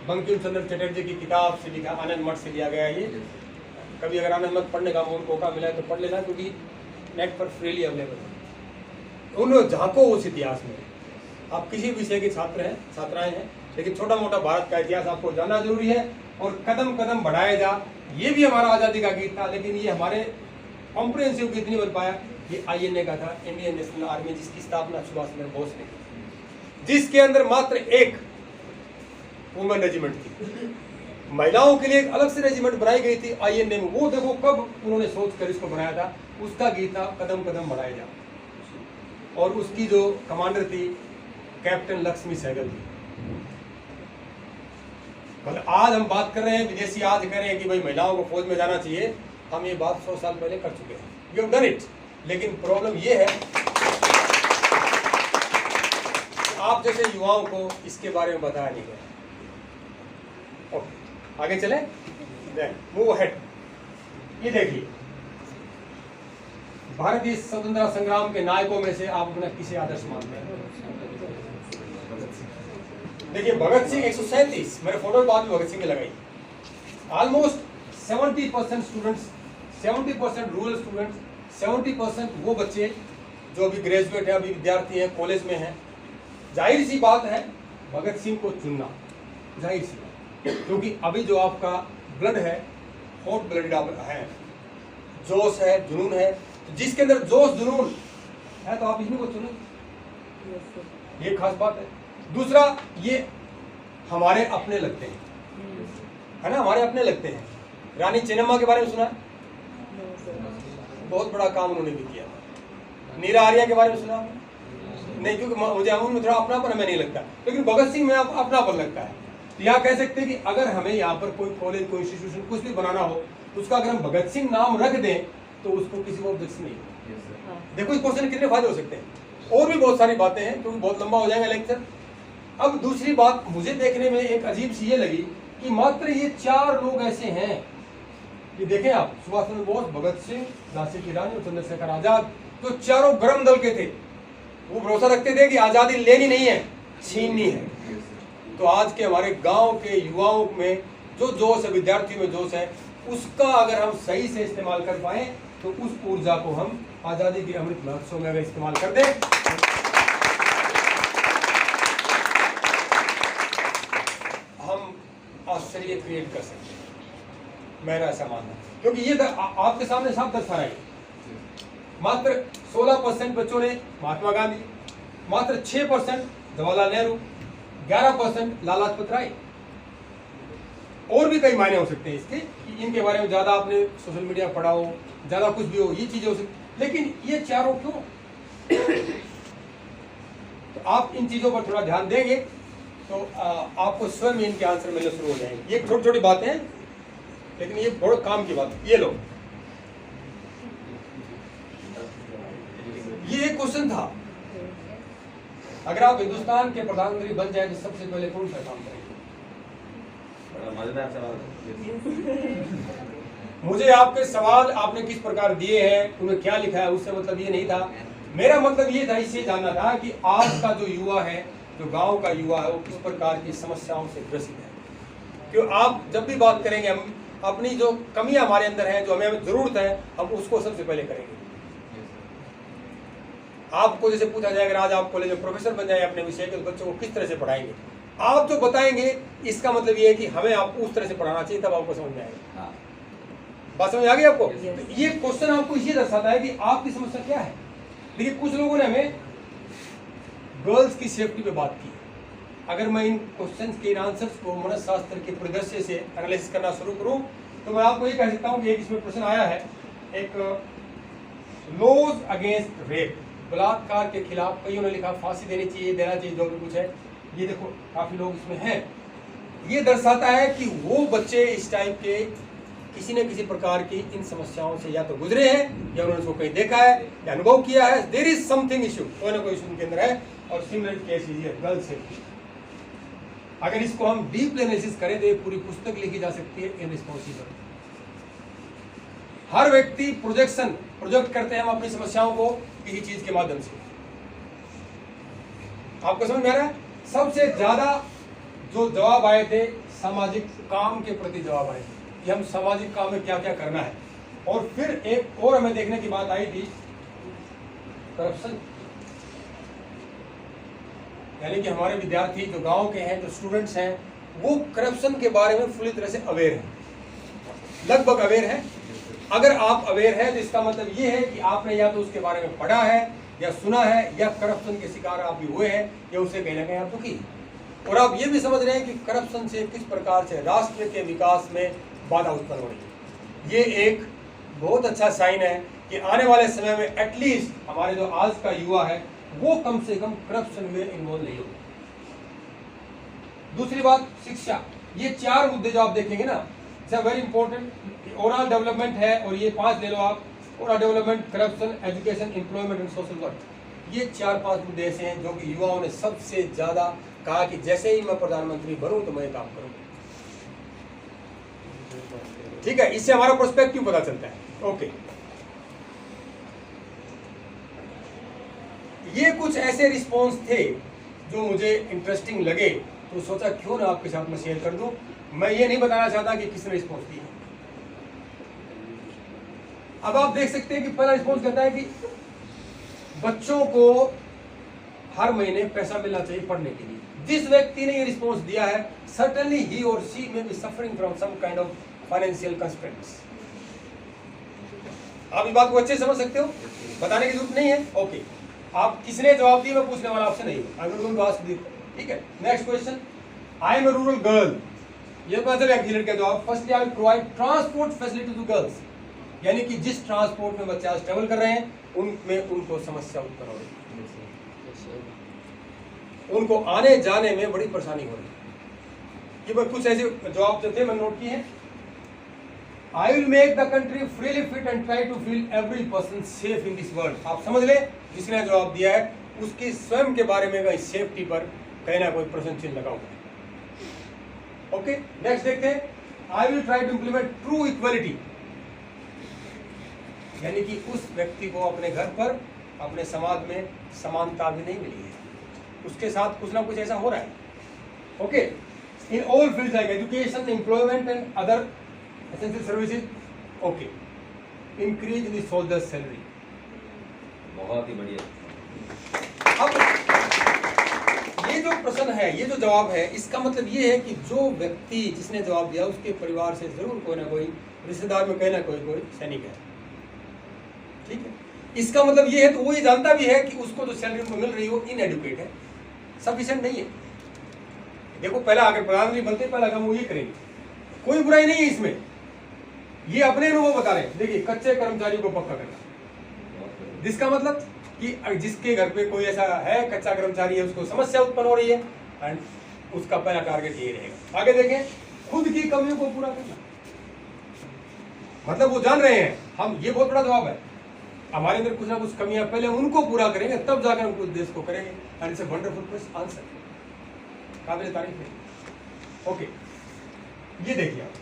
Speaker 1: बंकिम चंद्र चटर्जी की किताब से लिखा, आनंद मठ से लिया गया। ये कभी अगर आनंद मठ पढ़ने का मौका मिला है तो पढ़ लेना, क्योंकि नेट पर फ्रीली अवेलेबल है। उन झांको उस इतिहास में, आप किसी विषय के छात्र हैं, छात्राएं हैं, लेकिन छोटा मोटा भारत का इतिहास आपको जानना जरूरी है और कदम कदम बढ़ाया जा। ये भी हमारा आज़ादी का गीत था, लेकिन ये हमारे कॉम्प्रिहेंसिव गीत नहीं बन पाया। ये INA का था, इंडियन नेशनल आर्मी, जिसकी स्थापना सुभाष चंद्र बोस ने की, जिसके अंदर मात्र एक वुमेन रेजिमेंट थी। महिलाओं के लिए एक अलग से रेजिमेंट बनाई गई थी INA में। वो देखो कब उन्होंने सोचकर इसको बनाया था। उसका गीत था कदम कदम बढ़ाया जा, और उसकी जो कमांडर थी कैप्टन लक्ष्मी सहगल थी। आज हम बात कर रहे हैं, विदेशी आज कह रहे हैं कि भाई महिलाओं को फौज में जाना चाहिए। हम ये बात 100 साल पहले कर चुके हैं, वी हैव डन इट। लेकिन प्रॉब्लम ये है आप जैसे युवाओं को इसके बारे में बताया नहीं गया। ओके, आगे चले, मूव अहेड। ये देखिए, भारतीय स्वतंत्रता संग्राम के नायकों में से आप अपना किसे आदर्श मानते हैं? देखिए, भगत सिंह 137, मेरे फोटो बाद में भगत सिंह ने लगाई। ऑलमोस्ट 70% स्टूडेंट्स, 70% रूरल स्टूडेंट्स, 70% वो बच्चे जो भी ग्रेजुएट है, अभी विद्यार्थी है, कॉलेज में है, जाहिर सी बात है भगत सिंह को चुनना, जाहिर सी बात, क्योंकि अभी जो आपका ब्लड है, हॉट ब्लड है, जोश है, जुनून है, तो जिसके अंदर जोश जुनून है तो आप इन्हीं को चुनें, ये खास बात है। दूसरा, ये हमारे अपने लगते हैं, है ना, हमारे अपने लगते हैं। रानी चेन्नम्मा के बारे में सुना है? बहुत बड़ा काम उन्होंने भी किया था। नीरा आर्या के बारे में सुना नहीं, क्योंकि मुझे उनमें थोड़ा अपनापन हमें नहीं लगता, लेकिन भगत सिंह में अपनापन लगता है। तो यहाँ कह सकते हैं कि अगर हमें यहाँ पर कोई कॉलेज, कोई इंस्टीट्यूशन कुछ भी बनाना हो, तो उसका अगर हम भगत सिंह नाम रख दें तो उसको किसी को ऑब्जेक्शन नहीं है। देखो इस क्वेश्चन कितने फायदे हो सकते हैं, और भी बहुत सारी बातें हैं, क्योंकि बहुत लंबा हो जाएगा लेक्चर। अब दूसरी बात मुझे देखने में एक अजीब सी ये लगी कि मात्र ये 4 लोग ऐसे हैं, ये देखें आप, सुभाष चंद्र बोस, भगत सिंह, झांसी की रानी और चंद्रशेखर आजाद, जो चारों गर्म दल के थे, वो भरोसा रखते थे कि आजादी लेनी नहीं है, छीननी है। तो आज के हमारे गांव के युवाओं में जो जोश है, विद्यार्थियों में जोश है, उसका अगर हम सही से इस्तेमाल कर पाए तो उस ऊर्जा को हम आजादी के अमृत महोत्सव में अगर इस्तेमाल कर दें, हम आश्चर्य क्रिएट कर सकते हैं। मेरा ऐसा मानना है, क्योंकि ये आपके सामने साफ दर्शा रहा है। मात्र 16% बच्चों ने महात्मा गांधी, मात्र 6% जवाहरलाल नेहरू, 11% लाला लाजपत राय। और भी कई मायने हो सकते हैं इसके, कि इनके बारे में ज्यादा आपने सोशल मीडिया पढ़ा हो, ज्यादा कुछ भी हो, ये चीजें हो सकती, लेकिन ये चारों क्यों? तो आप इन चीजों पर थोड़ा ध्यान देंगे तो आपको स्वयं इनके आंसर मिलने शुरू हो जाएंगे। ये छोटी छोटी बातें हैं, लेकिन ये बड़े काम की बात है। ये लो, ये एक क्वेश्चन था, अगर आप हिंदुस्तान के प्रधानमंत्री बन जाए तो सबसे पहले कौन सा काम करेंगे?
Speaker 2: बड़ा मजेदार सवाल।
Speaker 1: मुझे आपके सवाल आपने किस प्रकार दिए हैं, उन्हें क्या लिखा है, उससे मतलब ये नहीं था। मेरा मतलब ये था, इससे जानना था कि आज का जो युवा है, जो गांव का युवा है, वो किस प्रकार की समस्याओं से ग्रसित है। क्यों आप जब भी बात करेंगे, हम अपनी जो कमियां हमारे अंदर हैं, जो हमें जरूरत है, हम उसको सबसे पहले करेंगे। आपको जैसे पूछा जाए, अगर आज आप कॉलेज में प्रोफेसर बन जाए अपने विषय के, तो बच्चों को किस तरह से पढ़ाएंगे, आप जो बताएंगे इसका मतलब ये है कि हमें आपको उस तरह से पढ़ाना चाहिए, तब आपको समझ में आएगा।
Speaker 2: हाँ।
Speaker 1: बात समझ आ गई आपको? तो ये क्वेश्चन आपको इसी दर्शाता है कि आपकी समस्या क्या है। देखिए, कुछ लोगों ने हमें गर्ल्स की सेफ्टी पे बात की। अगर मैं इन क्वेश्चन के इन आंसर्स को मनोशास्त्र के परिदृश्य से एनालिसिस करना शुरू करूं, तो मैं आपको ये कह सकता हूं कि एक इसमें प्रश्न आया है, एक लॉज अगेंस्ट रेप, बलात्कार के खिलाफ। कईयों ने लिखा फांसी देनी चाहिए, देना चाहिए, जो भी कुछ है। ये देखो, काफी लोग इसमें हैं। ये दर्शाता है कि वो बच्चे इस टाइप के किसी न किसी प्रकार की इन समस्याओं से या तो गुजरे हैं, या उन्होंने इसको कहीं देखा है या अनुभव किया है। देयर इज समथिंग इशू, कोई ना कोई इशू उनके अंदर है। और similar case is girls safety. अगर इसको हम डीप एनालिसिस करें तो ये पूरी पुस्तक लिखी जा सकती है, इररिस्पॉन्सिबल। हर व्यक्ति प्रोजेक्ट करते हैं हम अपनी समस्याओं को किसी चीज के माध्यम से। आपको समझ में आ रहा है? सबसे ज्यादा जो जवाब आए थे, सामाजिक काम के प्रति जवाब आए थे, कि हम सामाजिक काम में क्या क्या करना है। और फिर एक और हमें देखने की बात आई थी, करप्शन। यानी कि हमारे विद्यार्थी जो गांव के हैं, जो स्टूडेंट्स हैं, वो करप्शन के बारे में पूरी तरह से अवेयर हैं, लगभग अवेयर हैं। अगर आप अवेयर हैं तो इसका मतलब ये है कि आपने या तो उसके बारे में पढ़ा है या सुना है, या करप्शन के शिकार आप भी हुए हैं, या उससे कहीं ना कहीं आप दुखी हैं। और आप ये भी समझ रहे हैं कि करप्शन से किस प्रकार से राष्ट्र के विकास में बाधा उत्पन्न हो रही है। ये एक बहुत अच्छा साइन है कि आने वाले समय में एटलीस्ट हमारे जो आज का युवा है, वो कम से कम करप्शन में इन्वॉल्व नहीं होगा। दूसरी बात, शिक्षा। ये 4 मुद्दे जो आप देखेंगे ना, वेरी इंपॉर्टेंट। ओवरऑल डेवलपमेंट है, और ये 5 ले लो आप, overall development, corruption, education, employment and social work. ये 4-5 मुद्दे ऐसे हैं जो कि युवाओं ने सबसे ज्यादा कहा कि जैसे ही मैं प्रधानमंत्री बनूं तो मैं काम करूं। ठीक है, इससे हमारा पर्सपेक्टिव पता चलता है। ओके, ये कुछ ऐसे रिस्पॉन्स थे जो मुझे इंटरेस्टिंग लगे, तो सोचा क्यों ना आपके साथ में शेयर कर दूं। मैं ये नहीं बताना चाहता कि किसने रिस्पॉन्स दिया। अब आप देख सकते हैं कि पहला रिस्पॉन्स कहता है कि बच्चों को हर महीने पैसा मिलना चाहिए पढ़ने के लिए। जिस व्यक्ति ने ये रिस्पॉन्स दिया है, certainly he or she may be suffering from some kind of financial constraints। आप इस बात को अच्छे से समझ सकते हो, बताने की जरूरत नहीं है। ओके, आप किसने जवाब दिया मैं पूछने वाला आपसे नहीं हूं। I am going to ask this, ठीक है। Next question, I am a rural girl. ये मतलब है लड़के का जवाब, firstly I will provide transport facility to girls, यानी कि जिस ट्रांसपोर्ट में बच्चे आज ट्रेवल कर रहे हैं उनमें उनको समस्या उत्पन्न हो रही है, उनको आने जाने में बड़ी परेशानी हो रही है। ये कुछ ऐसे जवाब जो थे मैंने नोट किए हैं। I will make the country freely fit and try to feel every person safe in this world. आप समझ ले, जिसने जवाब दिया है उसकी स्वयं के बारे में कहीं सेफ्टी पर कहीं ना कोई प्रश्न चिन्ह लगा हुआ है। ओके, नेक्स्ट देखते हैं, I will try to implement true equality, यानी कि उस व्यक्ति को अपने घर पर अपने समाज में समानता भी नहीं मिली है, उसके साथ कुछ ना कुछ ऐसा हो रहा है। Okay, in all fields like education, employment and other essential services. Okay, increase in the soldiers salary.
Speaker 2: बहुत ही बढ़िया।
Speaker 1: अब ये जो प्रश्न है, ये जो जवाब है, इसका मतलब ये है कि जो व्यक्ति जिसने जवाब दिया उसके परिवार से जरूर कोई ना कोई रिश्तेदार में कहीं ना कोई सैनिक है, ठीक है। इसका मतलब ये है, तो वो ये जानता भी है कि उसको जो सैलरी उनको मिल रही है वो इनएडुकेट है, सफिशिएंट नहीं है। देखो, पहला अगर प्रधानमंत्री बनते पहला काम वो ये करेंगे, कोई बुराई नहीं है इसमें, ये अपने अनुभव बता रहे हैं। देखिए, कच्चे कर्मचारी को पक्का करना, जिसका मतलब कि जिसके घर पे कोई ऐसा है कच्चा कर्मचारी है, उसको समस्या उत्पन्न हो रही है, एंड उसका पहला टारगेट ये रहेगा। आगे देखें, खुद की कमियों को पूरा करना, मतलब वो जान रहे हैं हम, ये बहुत बड़ा जवाब है, हमारे अंदर कुछ ना कुछ कमियां, पहले उनको पूरा करेंगे तब जाकर हम कुछ देश को करेंगे। And it's a wonderful answer, काबिल तारीफ है। ओके, ये देखिए आप,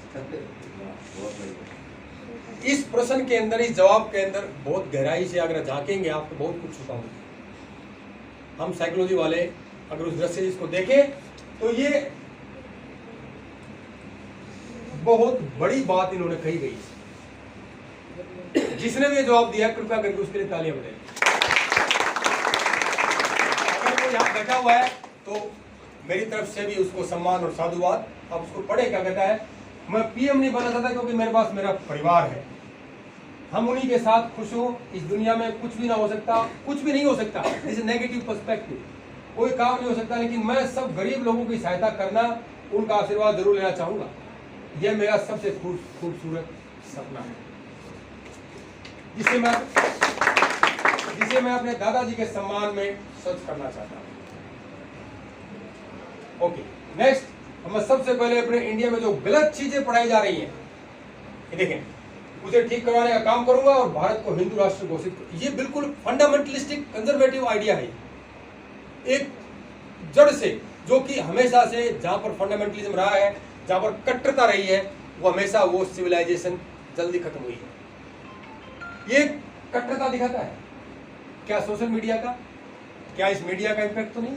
Speaker 1: इस प्रश्न के अंदर, इस जवाब के अंदर बहुत गहराई से अगर झांकेंगे आप तो बहुत कुछ छुपा होगा। हम साइकोलॉजी वाले अगर उस दृश्य से इसको देखें तो ये बहुत बड़ी बात इन्होंने कही गई। जिसने भी जवाब दिया कृपया करके उसके लिए तालियां बजाइए। अगर वो यहाँ बैठा हुआ है तो मेरी तरफ से भी उसको सम्मान और साधुवाद। अब उसको पढ़े, क्या कहता है, मैं पीएम नहीं बनना चाहता क्योंकि मेरे पास मेरा परिवार है, हम उन्हीं के साथ खुश हूं, इस दुनिया में कुछ भी ना हो सकता, कुछ भी नहीं हो सकता, दिस इज नेगेटिव पर्सपेक्टिव, कोई काम नहीं हो सकता, लेकिन मैं सब गरीब लोगों की सहायता करना, उनका आशीर्वाद जरूर लेना चाहूंगा, यह मेरा सबसे खूबसूरत सपना है, जिसे मैं अपने दादाजी के सम्मान में सच करना चाहता हूँ। ओके, नेक्स्ट, हम सबसे पहले अपने इंडिया में जो गलत चीजें पढ़ाई जा रही हैं, ये देखें, उसे ठीक करवाने का काम करूंगा और भारत को हिंदू राष्ट्र घोषित कर। ये बिल्कुल फंडामेंटलिस्टिक कंजर्वेटिव आइडिया है, एक जड़ से, जो कि हमेशा से जहां पर फंडामेंटलिज्म रहा है, जहां पर कट्टरता रही है, वो हमेशा वो सिविलाइजेशन जल्दी खत्म हुई है। ये कट्टरता दिखाता है क्या सोशल मीडिया का, क्या इस मीडिया का इम्पैक्ट तो नहीं है,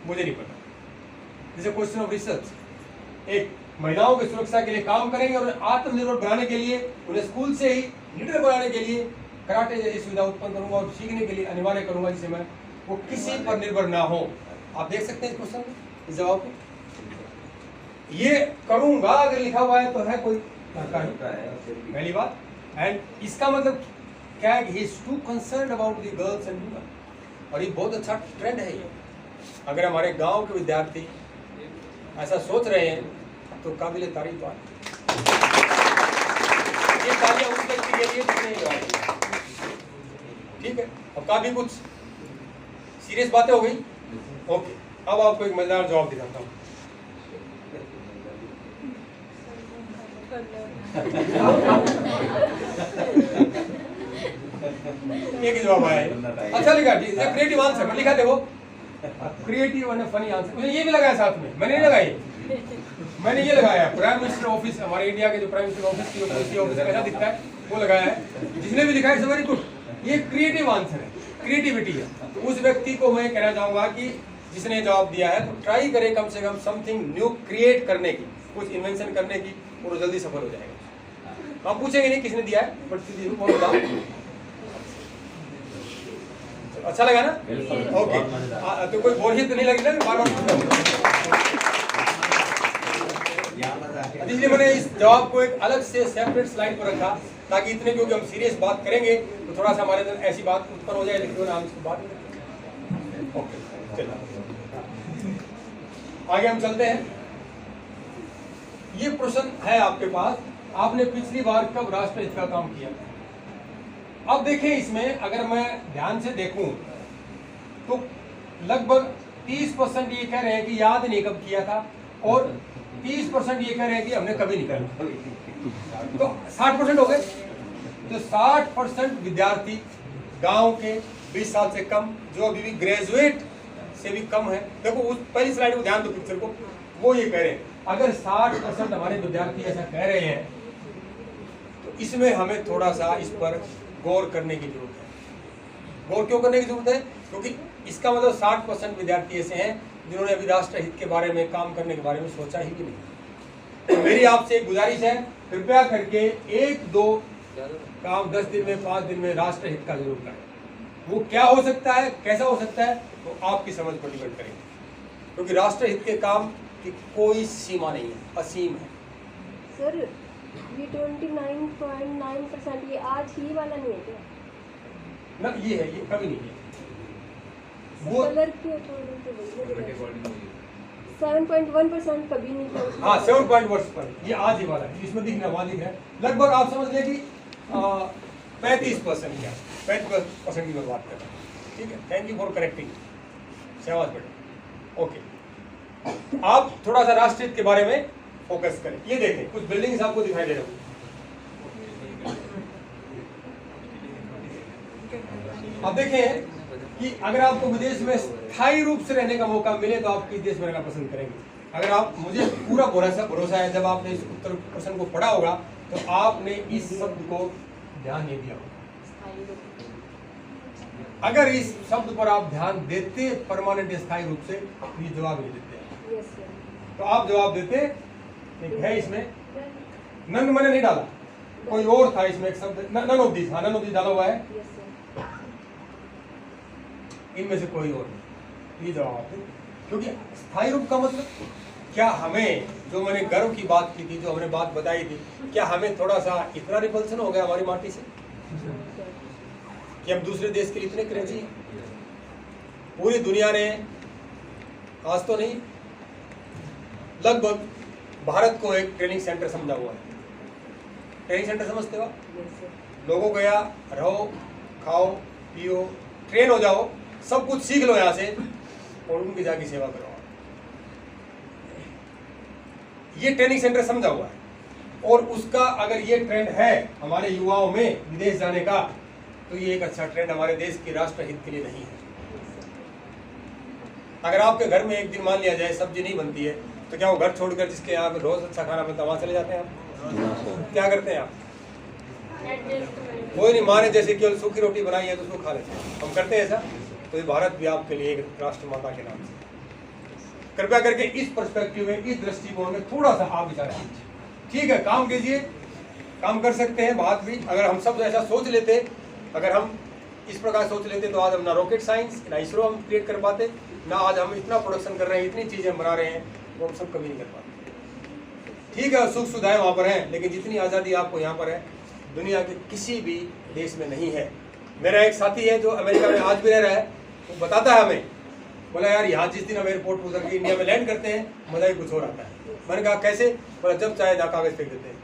Speaker 1: मुझे नहीं पता। जैसे क्वेश्चन ऑफ रिसर्च, एक महिलाओं की सुरक्षा के लिए काम करेंगे और आत्मनिर्भर बनाने के लिए, उन्हें स्कूल से ही लीडर बनाने के लिए कराटे जैसी सुविधा उत्पन्न करूंगा और सीखने के लिए अनिवार्य करूंगा, जिससे मैं वो किसी पर निर्भर ना हो। आप देख सकते हैं इस क्वेश्चन, इस जवाब को, ये करूंगा अगर लिखा हुआ है तो है कोई पहली बात। एंड इसका मतलब क्या है, he is too concerned about the girls and women, और ये बहुत अच्छा ट्रेंड है। ये अगर हमारे गांव के विद्यार्थी ऐसा सोच रहे हैं तो काबिल तारीफ बात। ये तालियां उस व्यक्ति के लिए ठीक है। अब काफी कुछ सीरियस बातें हो गई। ओके, अब आपको एक मजेदार जवाब दिखाता हूँ। एक ही जवाब आया है, अच्छा लिखा, क्रिएटिव आंसर लिखा, देखो क्रिएटिव एंड फनी आंसर। मुझे ये भी लगाया साथ में, मैंने नहीं लगाई, मैंने ये लगाया प्राइम मिनिस्टर ऑफिस, हमारे इंडिया के जो प्राइम मिनिस्टर ऑफिस की ऑफिस कैसा दिखता है वो लगाया है। जिसने भी लिखा है वेरी गुड, ये क्रिएटिव आंसर है, क्रिएटिविटी है। तो उस व्यक्ति को मैं कहना चाहूंगा कि जिसने जवाब दिया है तो ट्राई करे कम से कम समथिंग न्यू क्रिएट करने की, कुछ इन्वेंशन करने की, और जल्दी सफल हो जाएगा। हम पूछेंगे नहीं किसने दिया है, बट अच्छा लगा ना?
Speaker 2: बिल्कुल,
Speaker 1: ओके।
Speaker 2: बहुत मजेदार।
Speaker 1: तो कोई बोरियत तो नहीं लगी ना बार बार? इसलिए मैंने इस जवाब को एक अलग से सेपरेट स्लाइड पर रखा, ताकि इतने, क्योंकि हम सीरियस बात करेंगे तो थोड़ा सा हमारे अंदर ऐसी बात उत्पन्न हो जाए, लेकिन हम इसको बात ओके चलो आगे हम चलते हैं। ये प्रश्न है आपके पास, आपने पिछली बार कब राष्ट्रहित का काम किया? अब देखें, इसमें अगर मैं ध्यान से देखूं तो लगभग 30% ये कह रहे हैं कि याद नहीं कब किया था, और 30% ये कह रहे हैं कि हमने कभी नहीं करा। तो 60% हो गए। तो 60% विद्यार्थी गांव के 20 साल से कम, जो अभी भी ग्रेजुएट से भी कम है। देखो उस पहली स्लाइड को ध्यान दो पिक्चर को, वो ये कह रहे हैं अगर 60% हमारे विद्यार्थी ऐसा कह रहे हैं तो इसमें हमें थोड़ा सा इस पर गौर करने की जरूरत है। गौर क्यों करने की जरूरत है? क्योंकि इसका मतलब 60% विद्यार्थी ऐसे हैं जिन्होंने अभी राष्ट्रहित के बारे में, काम करने के बारे में सोचा ही कि नहीं। तो मेरी आपसे एक गुजारिश है, कृपया करके 1-2 काम 10 दिन में, 5 दिन में राष्ट्रहित का जरूर करें। वो क्या हो सकता है, कैसा हो सकता है, तो आपकी समझ पर डिपेंड करेंगे, क्योंकि राष्ट्रहित के काम की कोई सीमा नहीं है, असीम है।
Speaker 3: सर ये 29.9% ये आज ही वाला नहीं है क्या?
Speaker 1: ना ये है, ये कभी नहीं है। वो
Speaker 3: कलर क्यों थोड़ा तो 7.1% कभी नहीं था।
Speaker 1: हाँ 7.1%, ये आज ही वाला है, इसमें दिख रहा है, वहाँ दिख रहा है। लगभग आप समझ लें कि 35% क्या, 35% की मैं बात कर रहा हूँ। ठीक है, थैंक यू फॉर करेक्टिंग, शाबाश बेटा। ओके, आप थोड़ा सा राष्ट्रहित के बारे में फोकस करें। ये देखें, कुछ बिल्डिंग्स आपको दिखाई दे रहे हो। अब देखें कि अगर आपको विदेश में स्थायी रूप से रहने का मौका मिले तो आप किस देश में रहना पसंद करेंगे? अगर आप, मुझे पूरा भरोसा है, जब आपने इस उत्तर प्रश्न को पढ़ा होगा तो आपने इस शब्द को ध्यान नहीं दिया होगा। अगर इस शब्द पर आप ध्यान देते परमानेंट स्थायी रूप से, तो ये जवाब नहीं देते।
Speaker 3: Yes sir.
Speaker 1: तो आप जवाब देते है इसमें नन, मैंने नहीं डाला, कोई और था इसमें एक शब्द, नन ऑफ दिस, हाँ नन ऑफ दिस डाला हुआ है,
Speaker 3: यस सर।
Speaker 1: इनमें से कोई और नहीं, ये जवाब है। क्योंकि स्थायी रूप का मतलब क्या, हमें जो मैंने गर्व की बात की थी, जो हमने बात बताई थी, क्या हमें थोड़ा सा इतना रिपल्सन हो गया हमारी माटी से कि हम दूसरे देश के लिए इतने क्रेजी हैं? पूरी दुनिया ने आज तो नहीं, लगभग भारत को एक ट्रेनिंग सेंटर समझा हुआ है। ट्रेनिंग सेंटर समझते हो? लोगों को यहाँ रहो, खाओ, पियो, ट्रेन हो जाओ, सब कुछ सीख लो यहाँ से, और उनकी जाके सेवा करो। ये ट्रेनिंग सेंटर समझा हुआ है, और उसका अगर ये ट्रेंड है हमारे युवाओं में विदेश जाने का, तो ये एक अच्छा ट्रेंड हमारे देश के राष्ट्रहित के लिए नहीं है। अगर आपके घर में एक दिन मान लिया जाए सब्जी नहीं बनती है, तो क्या वो घर छोड़कर जिसके यहाँ रोज अच्छा खाना बनता है वहाँ चले जाते हैं आप? क्या करते हैं आप? कोई नहीं, माँ ने जैसे केवल सूखी रोटी बनाई है तो उसको खा लेते हैं, हम करते हैं ऐसा। तो ये भारत भी आपके लिए एक राष्ट्रमाता के नाम से, कृपया करके इस पर्सपेक्टिव में, इस दृष्टिकोण में थोड़ा सा आप विचार कीजिए। ठीक है, काम कीजिए, काम कर सकते हैं। बात भी अगर हम सब ऐसा सोच लेते, अगर हम इस प्रकार सोच लेते, तो आज हम ना रॉकेट साइंस, ना इसरो हम क्रिएट कर पाते, ना आज हम इतना प्रोडक्शन कर रहे हैं, इतनी चीज़ें बना रहे हैं, वो हम सब कभी नहीं कर पाते। ठीक है, सुख सुविधाएं वहाँ पर हैं, लेकिन जितनी आज़ादी आपको यहाँ पर है, दुनिया के किसी भी देश में नहीं है। मेरा एक साथी है जो अमेरिका में आज भी रह रहा है, वो बताता है हमें, बोला यार यहाँ जिस दिन हम एयरपोर्ट पर उतर के इंडिया में लैंड करते हैं, मज़ा ही कुछ और आता है। मैंने कहा कैसे? बोला जब चाहे ना कागज़ फेंक देते हैं।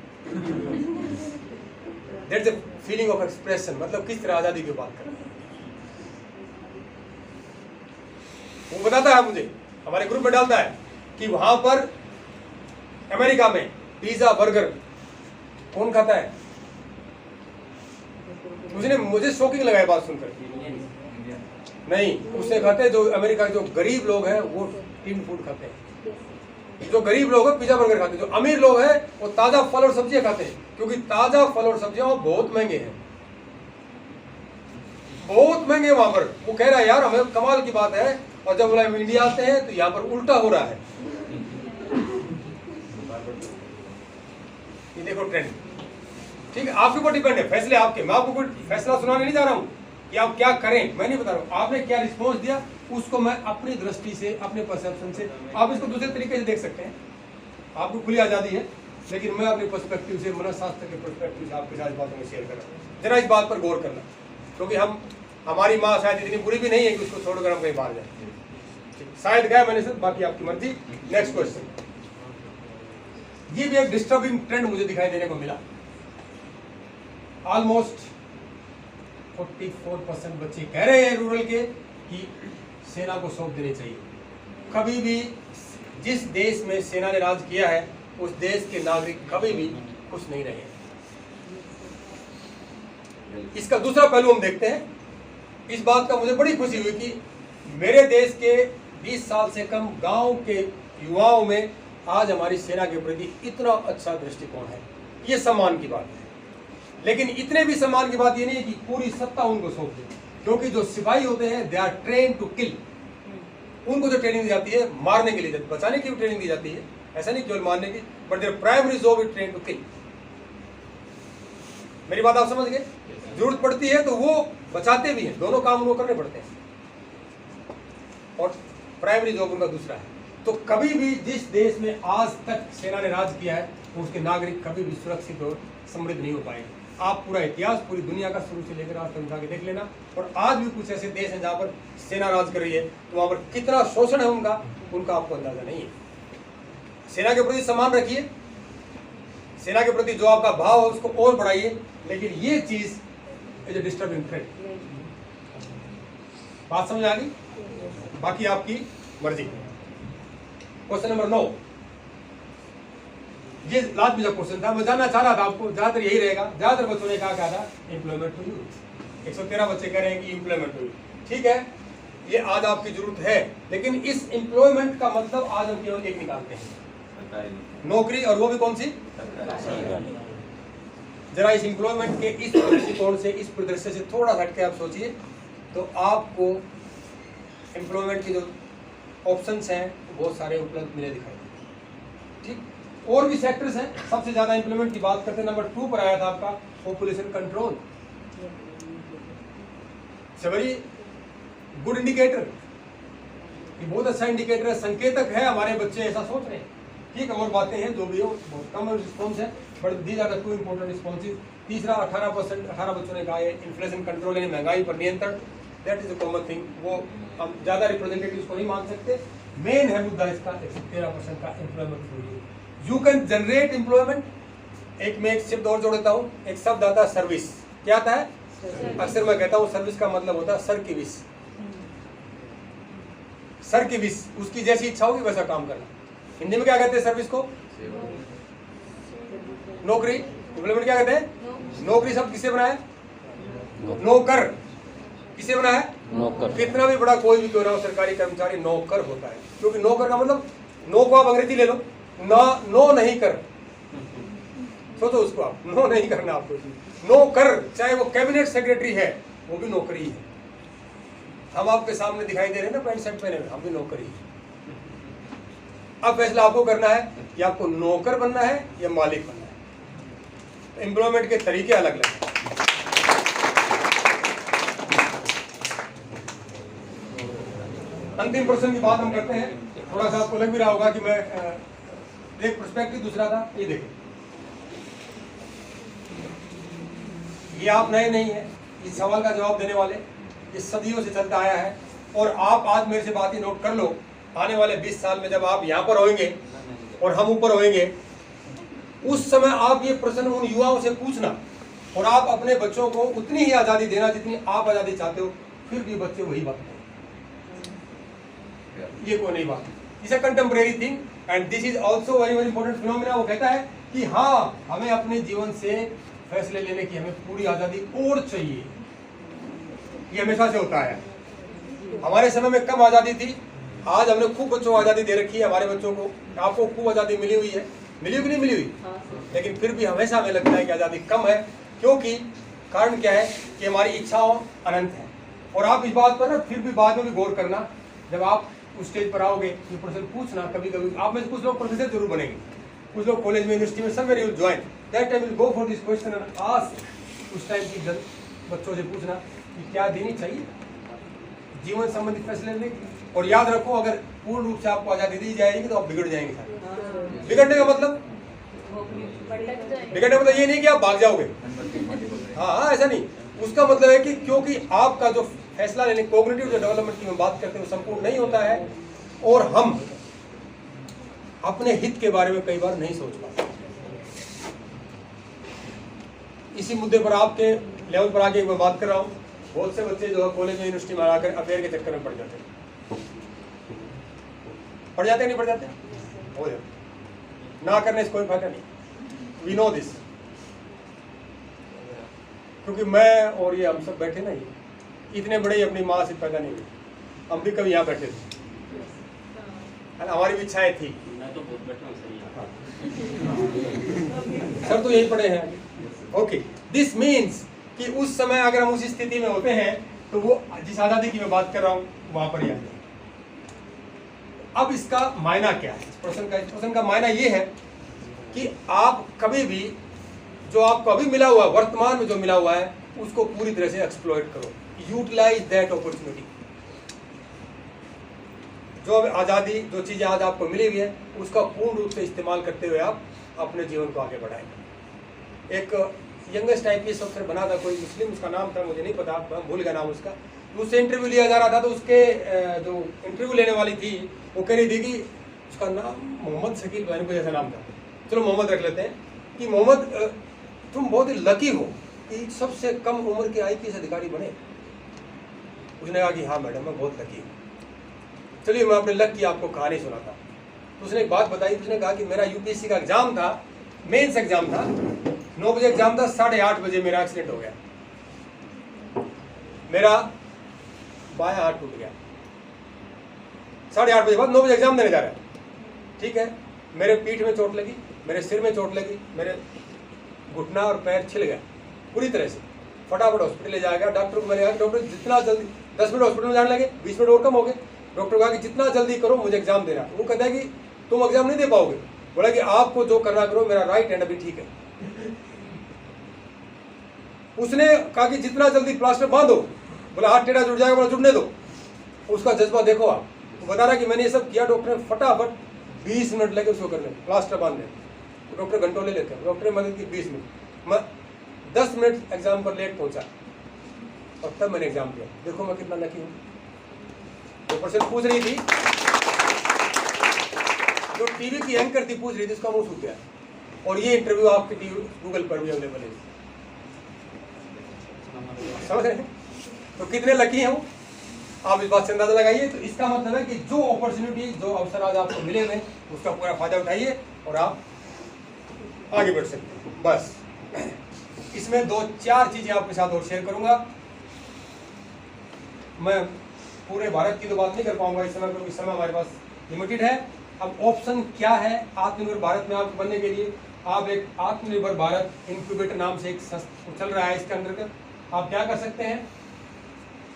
Speaker 1: That's the feeling of expression, मतलब किस तरह आज़ादी की बात कर रहे हैं। वो बताता है मुझे, हमारे ग्रुप में डालता है कि वहाँ पर अमेरिका में पिज़्ज़ा, बर्गर कौन खाता है? मुझे शॉकिंग लगा है बात सुनकर। नहीं, उससे खाते हैं जो अमेरिका के जो गरीब लोग हैं वो टिन फूड खाते हैं। जो गरीब लोग हैं पिज़्ज़ा बर्गर खाते हैं, जो अमीर लोग हैं वो ताज़ा फल और सब्जियां खाते हैं, क्योंकि ताज़ा फल और सब्जियां वो बहुत महंगे हैं, बहुत महंगे वहाँ पर। वो कह रहा है यार हमें कमाल की बात है, और जब हम इंडिया आते हैं तो यहाँ पर उल्टा हो रहा है। ये देखो ट्रेंड। ठीक है, आपके ऊपर डिपेंड है, फैसले आपके। मैं आपको कोई फैसला सुनाने नहीं जा रहा हूँ, कि आप क्या करें, मैं नहीं बता रहा हूँ, आपने क्या रिस्पॉन्स दिया उसको मैं अपनी दृष्टि से, अपने परसेप्शन से, आप इसको दूसरे तरीके से देख सकते हैं, आपको खुली आज़ादी है, लेकिन मैं अपने पर्सपेक्टिव से, मनोशास्त्र के पर्सपेक्टिव से आपके साथ बातों में शेयर कर रहा हूँ। जरा इस बात पर गौर करना, क्योंकि हमारी माँ शायद इतनी बुरी भी नहीं है कि उसको छोड़कर हम कहीं बाहर जाए, शायद गया मैंने सर, बाकी आपकी मर्जी। नेक्स्ट क्वेश्चन, ये भी एक डिस्टर्बिंग ट्रेंड मुझे दिखाई देने को मिला। ऑलमोस्ट 44% बच्चे कह रहे हैं रूरल के कि सेना को सौंप देनी चाहिए। कभी भी जिस देश में सेना ने राज किया है उस देश के नागरिक कभी भी खुश नहीं रहे। इसका दूसरा पहलू हम देखते हैं। इस बात का मुझे बड़ी खुशी हुई कि मेरे देश के 20 साल से कम गांव के युवाओं में आज हमारी सेना के प्रति इतना अच्छा दृष्टिकोण है, ये सम्मान की बात है। लेकिन इतने भी सम्मान की बात ये नहीं है कि पूरी सत्ता उनको सौंप दे, क्योंकि जो सिपाही होते हैं they are train to kill. उनको जो ट्रेनिंग दी जाती है मारने के लिए, बचाने की भी ट्रेनिंग दी जाती है, ऐसा नहीं केवल मारने की, but their primary job is train to kill. मेरी बात आप समझ गए? जरूरत पड़ती है तो वो बचाते भी हैं, दोनों काम उनको करने पड़ते हैं, और प्राइमरी जॉब उनका दूसरा है। तो कभी भी जिस देश में आज तक सेना ने राज किया है उसके नागरिक कभी भी सुरक्षित और समृद्ध नहीं हो पाएंगे। आप पूरा इतिहास पूरी दुनिया का शुरू से लेकर आज तक उठा के देख लेना, और आज भी कुछ ऐसे देश हैं जहाँ पर सेना राज कर रही है, तो वहाँ पर कितना शोषण है उनका आपको अंदाजा नहीं है। सेना के प्रति सम्मान रखिए, सेना के प्रति जो आपका भाव है उसको और बढ़ाइए, लेकिन ये चीज इज ए डिस्टर्बिंग ट्रेंड। बात समझ आ गई? बाकी आपकी मर्जी। क्वेश्चन नंबर 9, ये लास्ट भी क्वेश्चन था, मैं जानना चाह रहा था आपको, ज्यादातर यही रहेगा। ज्यादातर बच्चों ने कहा था एम्प्लॉयमेंट टू यूथ। 113 बच्चे कह रहे हैं कि एम्प्लॉयमेंट टू यूथ। ठीक है, ये आज आपकी जरूरत है, लेकिन इस एम्प्लॉयमेंट का मतलब आज हम केवल एक निकालते हैं, नौकरी, और वो भी कौन सी? जरा इस एम्प्लॉयमेंट के इस दृष्टिकोण से, इस परिदृश्य से थोड़ा हट के आप सोचिए, तो आपको एम्प्लॉयमेंट के जो ऑप्शंस हैं बहुत सारे उपलब्ध मिले दिखाई देंगे। ठीक, और भी सेक्टर्स हैं। सबसे ज्यादा एम्प्लॉयमेंट की बात करते हैं, नंबर 2 पर आया था आपका population control. Very good indicator, ये बहुत अच्छा इंडिकेटर है, संकेतक है, हमारे बच्चे ऐसा सोच रहे हैं। ठीक है, और बातें हैं जो भी हो, बहुत कम रिस्पॉन्स है, but these are the 2 important responses. तीसरा 18 बच्चों ने कहा है इन्फ्लेशन कंट्रोल, यानी महंगाई पर नियंत्रण। That is a common thing, वो हम ज्यादा रिप्रेजेंटेटिव को नहीं मान सकते। मेन है मुद्दा इसका 13% का employment. You can generate employment. एक में एक शब्द और जोड़ देता हूँ, एक शब्द आता है सर्विस। क्या आता है? अक्सर मैं कहता हूँ सर्विस का मतलब होता है सर की विश। सर की विश, उसकी जैसी इच्छा होगी वैसा काम करना। हिंदी में क्या कहते हैं सर्विस को? नौकरी। एम्प्लॉयमेंट क्या कहते हैं? नौकरी शब्द किससे बना है? नौकर। किसे बना है? नौकर। कितना भी बड़ा कोई भी क्यों ना हो सरकारी कर्मचारी नौकर होता है, क्योंकि नौकर का मतलब, नो को आप अंग्रेजी ले लो, नो नहीं कर, सोचो उसको आप, नो नहीं करना आपको, नो कर। चाहे वो कैबिनेट सेक्रेटरी है वो भी नौकरी है। हम आपके सामने दिखाई दे रहे हैं ना पैंट शर्ट पहने हुए, हम भी नौकरी है। अब फैसला आपको करना है कि आपको नौकर बनना है या मालिक बनना है। एम्प्लॉयमेंट के तरीके अलग अलग हैं। अंतिम प्रश्न की बात हम करते हैं। थोड़ा सा आपको लग भी रहा होगा कि मैं एक पर्सपेक्टिव दूसरा था। ये देखें, ये आप नए नहीं है, इस सवाल का जवाब देने वाले ये सदियों से चलता आया है। और आप आज मेरे से बात ही नोट कर लो, आने वाले 20 साल में जब आप यहाँ पर होंगे और हम ऊपर होंगे, उस समय आप ये प्रश्न उन युवाओं से पूछना, और आप अपने बच्चों को उतनी ही आज़ादी देना जितनी आप आज़ादी चाहते हो, फिर भी बच्चे वही बात करें। ये कोई नई बात, it's a contemporary thing and this is also very very important phenomena. वो कहता है कि हाँ, हमें अपने जीवन से फैसले लेने की हमें पूरी आज़ादी और चाहिए। ये हमेशा से होता है। हमारे समय में कम आज़ादी थी, आज हमने खूब बच्चों को आज़ादी दे रखी है। हमारे बच्चों को, आपको खूब आज़ादी मिली हुई है, मिली कि नहीं मिली हुई? लेकिन फिर भी हमेशा हमें लगता है कि आज़ादी कम है, क्योंकि कारण क्या है कि हमारी इच्छाओं अनंत है। और आप इस बात पर ना फिर भी बाद में भी गौर करना, जब आप उस स्टेज पर आओगे ये प्रश्न पूछना। कभी कभी आप में से कुछ लोग प्रोफेसर जरूर बनेंगे, कुछ लोग कॉलेज में, यूनिवर्सिटी में, somewhere you will join, that time will go for this question and ask. उस टाइम की बच्चों से पूछना कि क्या देनी चाहिए जीवन संबंधी फैसले लेने की। और याद रखो, अगर पूर्ण रूप से आपको आज़ादी दी जाएगी तो आप बिगड़ जाएंगे सारे। बिगड़ने का मतलब ये नहीं कि आप भाग जाओगे, हाँ ऐसा नहीं। उसका मतलब है कि क्योंकि आपका जो फैसला लेने, कॉग्निटिव जो डेवलपमेंट की हम बात करते हैं वो संपूर्ण नहीं होता है, और हम अपने हित के बारे में कई बार नहीं सोच पाते। इसी मुद्दे पर आपके लेवल पर आके मैं बात कर रहा हूँ, बहुत से बच्चे जो है कॉलेज में यूनिवर्सिटी में आकर अफेयर के चक्कर में पड़ जाते हैं। नहीं पड़ जाते हो जाते, ना करने से कोई फायदा नहीं। वी नो दिस, क्योंकि मैं और ये हम सब बैठे ना, ये इतने बड़े अपनी माँ से पैदा नहीं हुए, हम भी कभी यहाँ बैठे थे, हमारी भी इच्छाएं थी।
Speaker 2: मैं तो बहुत बैठा हूँ
Speaker 1: सर तो यही पढ़े हैं। ओके, दिस मीन्स कि उस समय अगर हम उस स्थिति में होते हैं तो वो जिस आज़ादी की मैं बात कर रहा हूँ वहां पर ही आ जाए। अब इसका मायना क्या है, इस प्रश्न का मायना ये है कि आप कभी भी जो आपको अभी मिला हुआ, वर्तमान में जो मिला हुआ है, उसको पूरी तरह से एक्सप्लॉइट करो, यूटिलाइज दैट अपॉर्चुनिटी। जो आज़ादी, जो चीज़ें आज आपको मिली हुई है, उसका पूर्ण रूप से इस्तेमाल करते हुए आप अपने जीवन को आगे बढ़ाएंगे। एक यंगेस्ट IPS अफसर बना था कोई मुस्लिम, उसका नाम था मुझे नहीं पता, मैं भूल गया नाम उसका। तो उससे इंटरव्यू लिया जा रहा था, तो उसके जो इंटरव्यू लेने वाली थी वो कह रही थी कि उसका नाम मोहम्मद शकील बहन को जैसा नाम था, चलो मोहम्मद रख लेते हैं, कि मोहम्मद तुम बहुत ही लकी हो कि सबसे कम उम्र के IPS अधिकारी बने। उसने कहा कि हाँ मैडम मैं बहुत लकी हूँ। चलिए मैं अपने लक की आपको कहानी सुनाता। तो उसने एक बात बताई, उसने कहा कि मेरा UPSC का एग्जाम था, मेंस एग्जाम था, 9 बजे एग्जाम था, 8:30 बजे मेरा एक्सीडेंट हो गया, मेरा बायां हाथ टूट गया। 8:30 बजे बाद 9 बजे एग्जाम देने जा रहा है, ठीक है। मेरे पीठ में चोट लगी, मेरे सिर में चोट लगी, मेरे घुटना और पैर छिल गया पूरी तरह से। फटाफट हॉस्पिटल ले जाया गया। डॉक्टर को मैंने कहा कि डॉक्टर जितना जल्दी, 10 मिनट हॉस्पिटल में जाने लगे, 20 मिनट और कम हो गए। डॉक्टर कहा कि जितना जल्दी करो मुझे एग्जाम देना। वो कहता है कि तुम एग्जाम नहीं दे पाओगे। बोला कि आपको जो करना करो, मेरा राइट हैंड अभी ठीक है। उसने कहा कि जितना जल्दी प्लास्टर बांधो। बोला हाथ टेढ़ा जुड़ जाएगा, बोला जुड़ने दो। उसका जज्बा देखो आप। वो बता रहा कि मैंने ये सब किया। डॉक्टर ने फटाफट 20 मिनट लगे उसको करने, प्लास्टर बांधने। तो डॉक्टर घंटों ले लेते हैं, डॉक्टर ने मदद की 20 मिनट। मैं 10 मिनट एग्जाम पर लेट पहुंचा और तब मैंने एग्जाम दिया। देखो मैं कितना लकी हूँ। वो पर्सन पूछ रही थी, जो टीवी की एंकर थी पूछ रही थी, उसका मुंह सूख गया। और ये इंटरव्यू आपके टीवी गूगल पर भी अवेलेबल है, समझ रहे हैं? तो कितने लकी हैं वो, आप इस बात से अंदाजा लगाइए। तो इसका मतलब है कि जो अपॉर्चुनिटी, जो अवसर आज आपको मिले हुए, उसका पूरा फायदा उठाइए और आप आगे बढ़ सकते हैं। बस इसमें 2-4 चीजें आपके साथ और शेयर करूंगा। मैं पूरे भारत की तो बात नहीं कर पाऊंगा इस समय, क्योंकि समय हमारे पास लिमिटेड है। अब ऑप्शन क्या है आत्मनिर्भर भारत में आपको बनने के लिए? आप एक आत्मनिर्भर भारत इंक्यूबेटर नाम से एक संस्था चल रहा है, इसके अंतर्गत आप क्या कर सकते हैं?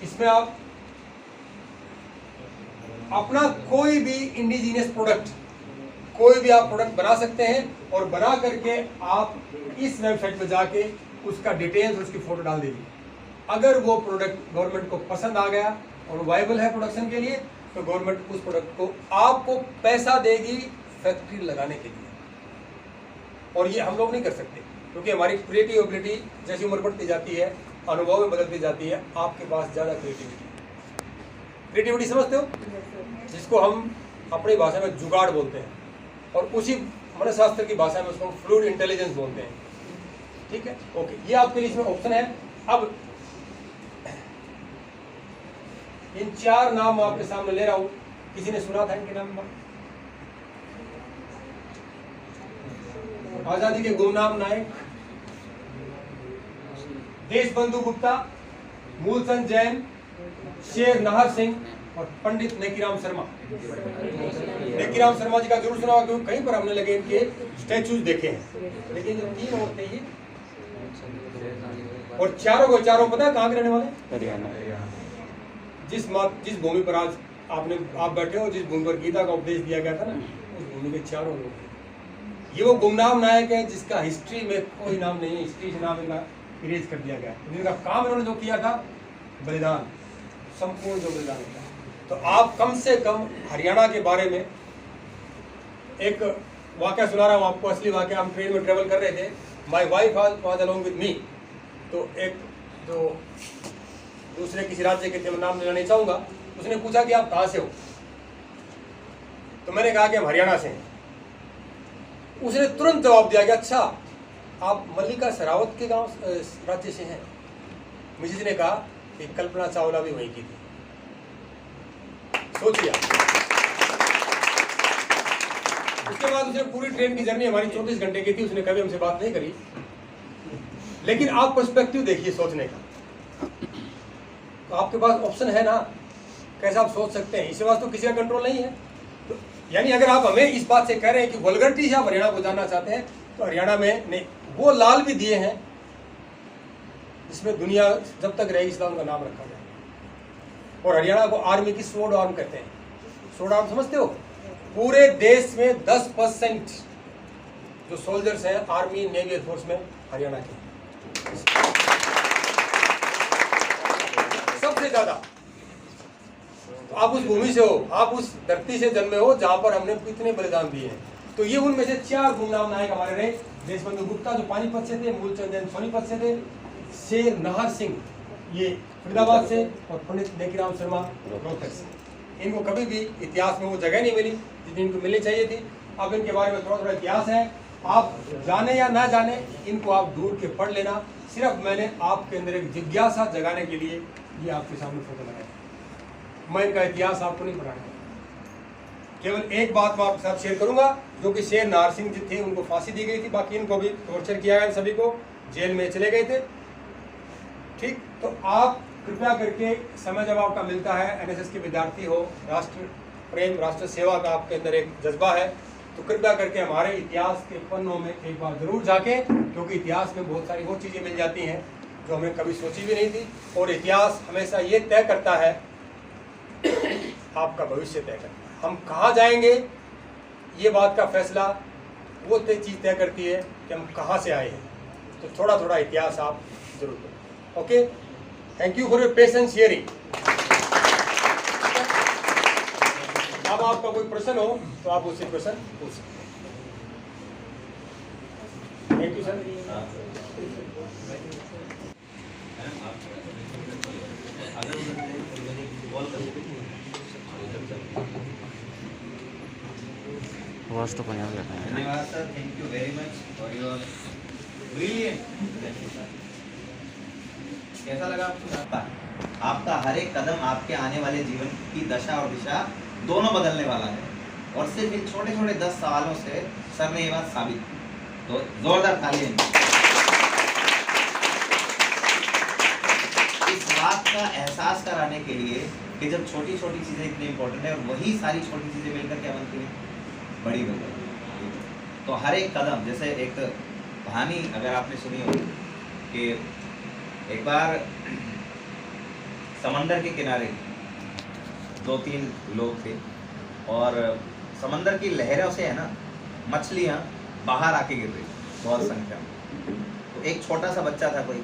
Speaker 1: इसमें आप अपना कोई भी इंडिजिनियस प्रोडक्ट, कोई भी आप प्रोडक्ट बना सकते हैं और बना करके आप इस वेबसाइट पर जाके उसका डिटेल्स, उसकी फोटो डाल दीजिए। अगर वो प्रोडक्ट गवर्नमेंट को पसंद आ गया और वायबल है प्रोडक्शन के लिए, तो गवर्नमेंट उस प्रोडक्ट को आपको पैसा देगी फैक्ट्री लगाने के लिए। और ये हम लोग नहीं कर सकते, क्योंकि हमारी क्रिएटिव एबिलिटी जैसी उम्र बढ़ती जाती है, अनुभव में बदलती जाती है, आपके पास ज़्यादा क्रिएटिविटी समझते हो, जिसको हम अपनी भाषा में जुगाड़ बोलते हैं, और उसी मनोशास्त्र की भाषा में उसको हम फ्लूइड इंटेलिजेंस बोलते हैं। ठीक है, ओके, ये आपके लिए इसमें ऑप्शन है। अब इन 4 नाम आपके सामने ले रहा हूं, किसी ने सुना था इनके नाम? आजादी के गुमनाम नायक देशबंधु गुप्ता, मूलचंद जैन, शेर नाहर सिंह और पंडित नेकीराम शर्मा। नेकीराम शर्मा जी का जरूर सुना होगा, क्योंकि कहीं पर हमने लगे इनके स्टैचूज देखे हैं। लेकिन जो 3 और थे ये, और चारों पता है कहाँ के रहने वाले? हरियाणा। जिस भूमि पर आज आप बैठे हो, जिस भूमि पर गीता का उपदेश दिया गया था ना, उस भूमि के 4 लोग। ये वो गुमनाम नायक है जिसका हिस्ट्री में कोई नाम नहीं है, हिस्ट्री से नाम इनका इरेज कर दिया गया। इनका काम इन्होंने जो किया था, बलिदान, संपूर्ण जो बलिदान होता है। तो आप कम से कम हरियाणा के बारे में एक वाक़या सुना रहा हूँ आपको, असली वाक़या। हम ट्रेन में ट्रेवल कर रहे थे, my wife was along with me. तो एक जो दूसरे किसी राज्य के थे, मैं नाम लेना नहीं चाहूँगा, उसने पूछा कि आप कहाँ से हो। तो मैंने कहा कि हम हरियाणा से हैं। उसने तुरंत जवाब दिया कि अच्छा, आप मल्लिका शेरावत के गांव राज्य से हैं। मिसेज ने कहा कि कल्पना चावला भी वहीं की थी। सोचिए। उसके बाद उसने पूरी ट्रेन की जर्नी हमारी 34 घंटे की थी, उसने कभी हमसे बात नहीं करी। लेकिन आप पर्सपेक्टिव देखिए सोचने का, तो आपके पास ऑप्शन है ना, कैसे आप सोच सकते हैं। इसके पास तो किसी का कंट्रोल नहीं है। तो यानी अगर आप हमें इस बात से कह रहे हैं कि वल्गरिटी से आप हरियाणा को जानना चाहते हैं, तो हरियाणा में नहीं, वो लाल भी दिए हैं जिसमें दुनिया जब तक रहेगी इस्लाम का नाम रखा जाए। और हरियाणा को आर्मी की स्वॉर्ड आर्म कहते हैं। स्वॉर्ड आर्म समझते हो? पूरे देश में 10% जो सोल्जर्स हैं आर्मी नेवी एयरफोर्स में हरियाणा के, सबसे ज्यादा। तो आप उस भूमि से हो, आप उस धरती से जन्मे हो जहां पर हमने इतने बलिदान दिए हैं। तो ये उनमें से 4 गुमनाम नायक हमारे रहे। देशबंधु गुप्ता जो पानीपत से थे, मूलचंद जैन सोनीपत से थे, शेर नाहर सिंह ये फरीदाबाद से, और पंडित नेकीराम शर्मा रोहतक से। इनको कभी भी इतिहास में वो जगह नहीं मिली जितनी इनको मिलनी चाहिए थी। अब इनके बारे में थोड़ा थोड़ा इतिहास है, आप जाने या ना जाने, इनको आप दूर के पढ़ लेना। सिर्फ मैंने आपके अंदर एक जिज्ञासा जगाने के लिए ये आपके सामने फोटो लगाया। मैं इनका इतिहास आपको नहीं पढ़ाऊंगा। केवल एक बात मैं आपके साथ शेयर करूंगा, जो कि शेर नाहर सिंह जी थे, उनको फांसी दी गई थी, बाकी इनको भी टॉर्चर किया गया, सभी को जेल में चले गए थे। ठीक, तो आप कृपया करके समय जब आपका मिलता है, एनएसएस के विद्यार्थी हो, राष्ट्र प्रेम, राष्ट्र सेवा का आपके अंदर एक जज्बा है, तो कृपया करके हमारे इतिहास के पन्नों में एक बार जरूर झांकें, क्योंकि इतिहास में बहुत सारी वो चीज़ें मिल जाती हैं जो हमें कभी सोची भी नहीं थी। और इतिहास हमेशा ये तय करता है, आपका भविष्य तय करता है। हम कहाँ जाएंगे, ये बात का फैसला वो चीज़ तय करती है कि हम कहाँ से आए हैं। तो थोड़ा थोड़ा इतिहास आप जरूर करें। Okay, thank you for your patience hearing. अब आपका कोई प्रश्न हो तो आप उससे प्रश्न पूछ सकते हैं। Thank you sir.
Speaker 4: वॉइस तो पंजाब लेते हैं।
Speaker 2: धन्यवाद sir, thank you very much for your brilliant. कैसा लगा आपको? आपका हर एक कदम आपके आने वाले जीवन की दशा और दिशा दोनों बदलने वाला है, और सिर्फ इन छोटे छोटे 10 सवालों से सर ने ये बात साबित की। तो जोरदार तालियां। इस बात का एहसास कराने के लिए कि जब छोटी छोटी चीज़ें इतनी इंपॉर्टेंट है, और वही सारी छोटी चीज़ें मिलकर क्या बनती हैं, बड़ी बन जाती है। तो हर एक कदम, जैसे एक कहानी अगर आपने सुनी हो कि एक बार समंदर के किनारे 2-3 लोग थे, और समंदर की लहरों से है ना मछलियाँ बाहर आके गिर रही बहुत संख्या में। तो एक छोटा सा बच्चा था कोई,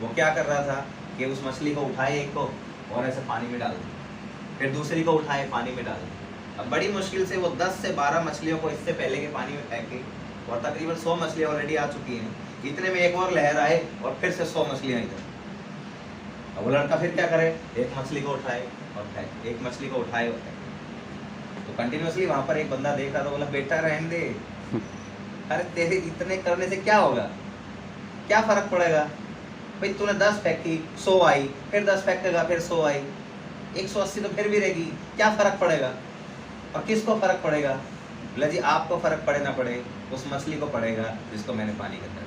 Speaker 2: वो क्या कर रहा था कि उस मछली को उठाए एक को और ऐसे पानी में डाल दिया, फिर दूसरी को उठाए पानी में डाल दिया। अब बड़ी मुश्किल से वो 10 से 12 मछलियों को इससे पहले के पानी में फेंके, और तकरीबन 100 मछलियाँ ऑलरेडी आ चुकी हैं। इतने में एक और लहर आए और फिर से 100 मछलियाँ इधर। अब वो लड़का फिर क्या करे, एक मछली को उठाए और फेंक, एक मछली को उठाए और फेंक। तो कंटिन्यूसली वहाँ पर एक बंदा देख रहा था, बोला बेटा रहने दे, अरे तेरे इतने करने से क्या होगा, क्या फर्क पड़ेगा भाई, तूने 10 फेंकी 100 आई, फिर 10 फेंकेगा फिर 100 आई, 180 तो फिर भी रहेगी, क्या फर्क पड़ेगा। और किसको फर्क पड़ेगा? बोला जी आपको फर्क पड़े ना पड़े, उस मछली को पड़ेगा जिसको मैंने पानी के अंदर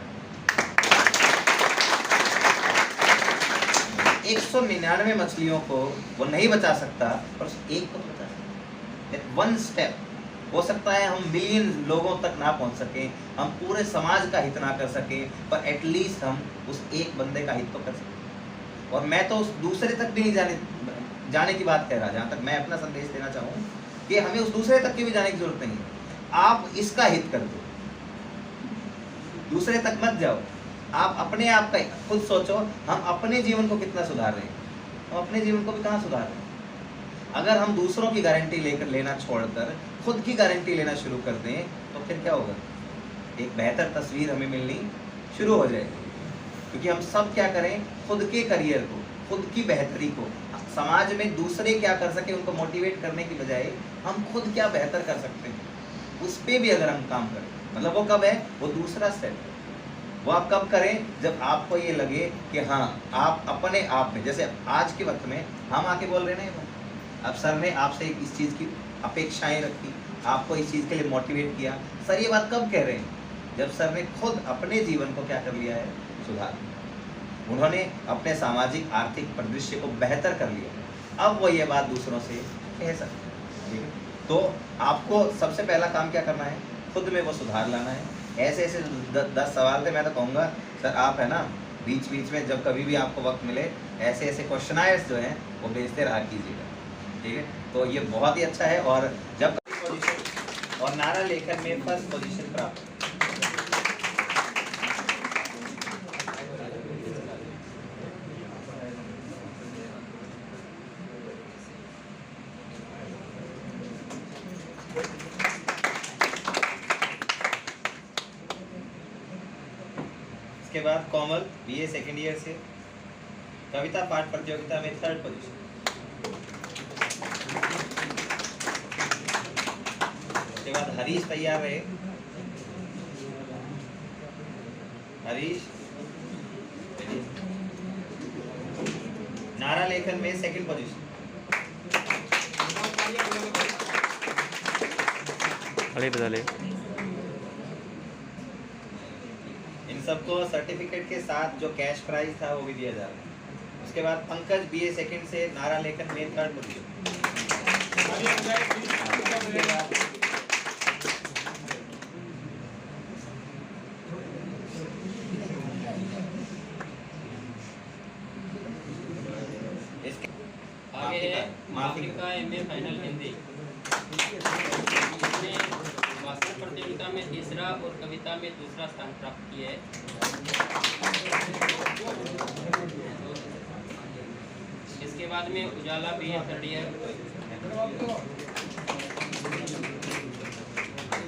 Speaker 2: 199 मछलियों को वो नहीं बचा सकता, पर उस एक को बचा सकता। वन स्टेप हो सकता है हम बिलियन लोगों तक ना पहुंच सके, हम पूरे समाज का हित ना कर सके, पर एटलीस्ट हम उस एक बंदे का हित तो कर सके। और मैं तो उस दूसरे तक भी नहीं जाने की बात कह रहा, जहाँ तक मैं अपना संदेश देना चाहूँ कि हमें उस दूसरे तक की भी जाने की जरूरत नहीं है। आप इसका हित कर दो, दूसरे तक मत जाओ। आप अपने आप का खुद सोचो, हम अपने जीवन को कितना सुधार रहे हैं। हम अपने जीवन को भी कहाँ सुधार रहे हैं? अगर हम दूसरों की गारंटी लेना छोड़कर खुद की गारंटी लेना शुरू कर दें तो फिर क्या होगा? एक बेहतर तस्वीर हमें मिलनी शुरू हो जाएगी। क्योंकि हम सब क्या करें, खुद के करियर को, खुद की बेहतरी को, समाज में दूसरे क्या कर सके उनको मोटिवेट करने की बजाय हम खुद क्या बेहतर कर सकते हैं उस पर भी अगर हम काम करें, मतलब वो कब है, वो दूसरा स्टेप है। वो आप कब करें, जब आपको ये लगे कि हाँ आप अपने आप में, जैसे आज के वक्त में हम आके बोल रहे हैं ना, अब सर ने आपसे इस चीज़ की अपेक्षाएं रखी, आपको इस चीज़ के लिए मोटिवेट किया। सर ये बात कब कह रहे हैं? जब सर ने खुद अपने जीवन को क्या कर लिया है, सुधार। उन्होंने अपने सामाजिक आर्थिक परिदृश्य को बेहतर कर लिया। अब वो ये बात दूसरों से कह सकते हैं। ठीक है, तो आपको सबसे पहला काम क्या करना है, खुद में वो सुधार लाना है। ऐसे ऐसे 10 सवाल थे, मैं तो कहूँगा सर आप है ना बीच बीच में जब कभी भी आपको वक्त मिले ऐसे ऐसे क्वेश्चनायर्स जो हैं वो भेजते रहा कीजिएगा। ठीक है, तो ये बहुत ही अच्छा है। और जब पोजीशन और नारा लेखन में फर्स्ट पोजीशन प्राप्त, इसके बाद कोमल बीए सेकेंड ईयर से कविता पाठ प्रतियोगिता में 3rd पोजीशन। इसके बाद हरीश तैयार रहे, हरीश नारा लेखन में 2nd पोजीशन।
Speaker 4: अली बदले
Speaker 2: इन सबको सर्टिफिकेट के साथ जो कैश प्राइज था वो भी दिया जा रहा है। उसके बाद पंकज बीए सेकंड से नारा लेखन में 3rd पोजीशन।
Speaker 5: आगे है माफिका एमए फाइनल हिंदी। इसने भाषण प्रतियोगिता में 3रा और कविता में 2रा स्थान प्राप्त किया है। इसके बाद में उजाला बीए 3rd ईयर।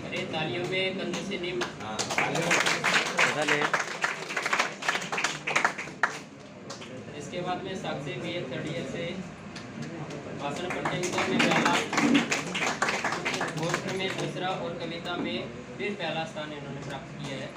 Speaker 5: अरे तालियों में कंधे से निम। इसके बाद में साक्षी बीए 3rd ईयर से भाषण प्रतियोगिता में पहला, पोस्टर में 2रा और कविता में फिर पहला स्थान इन्होंने प्राप्त किया है।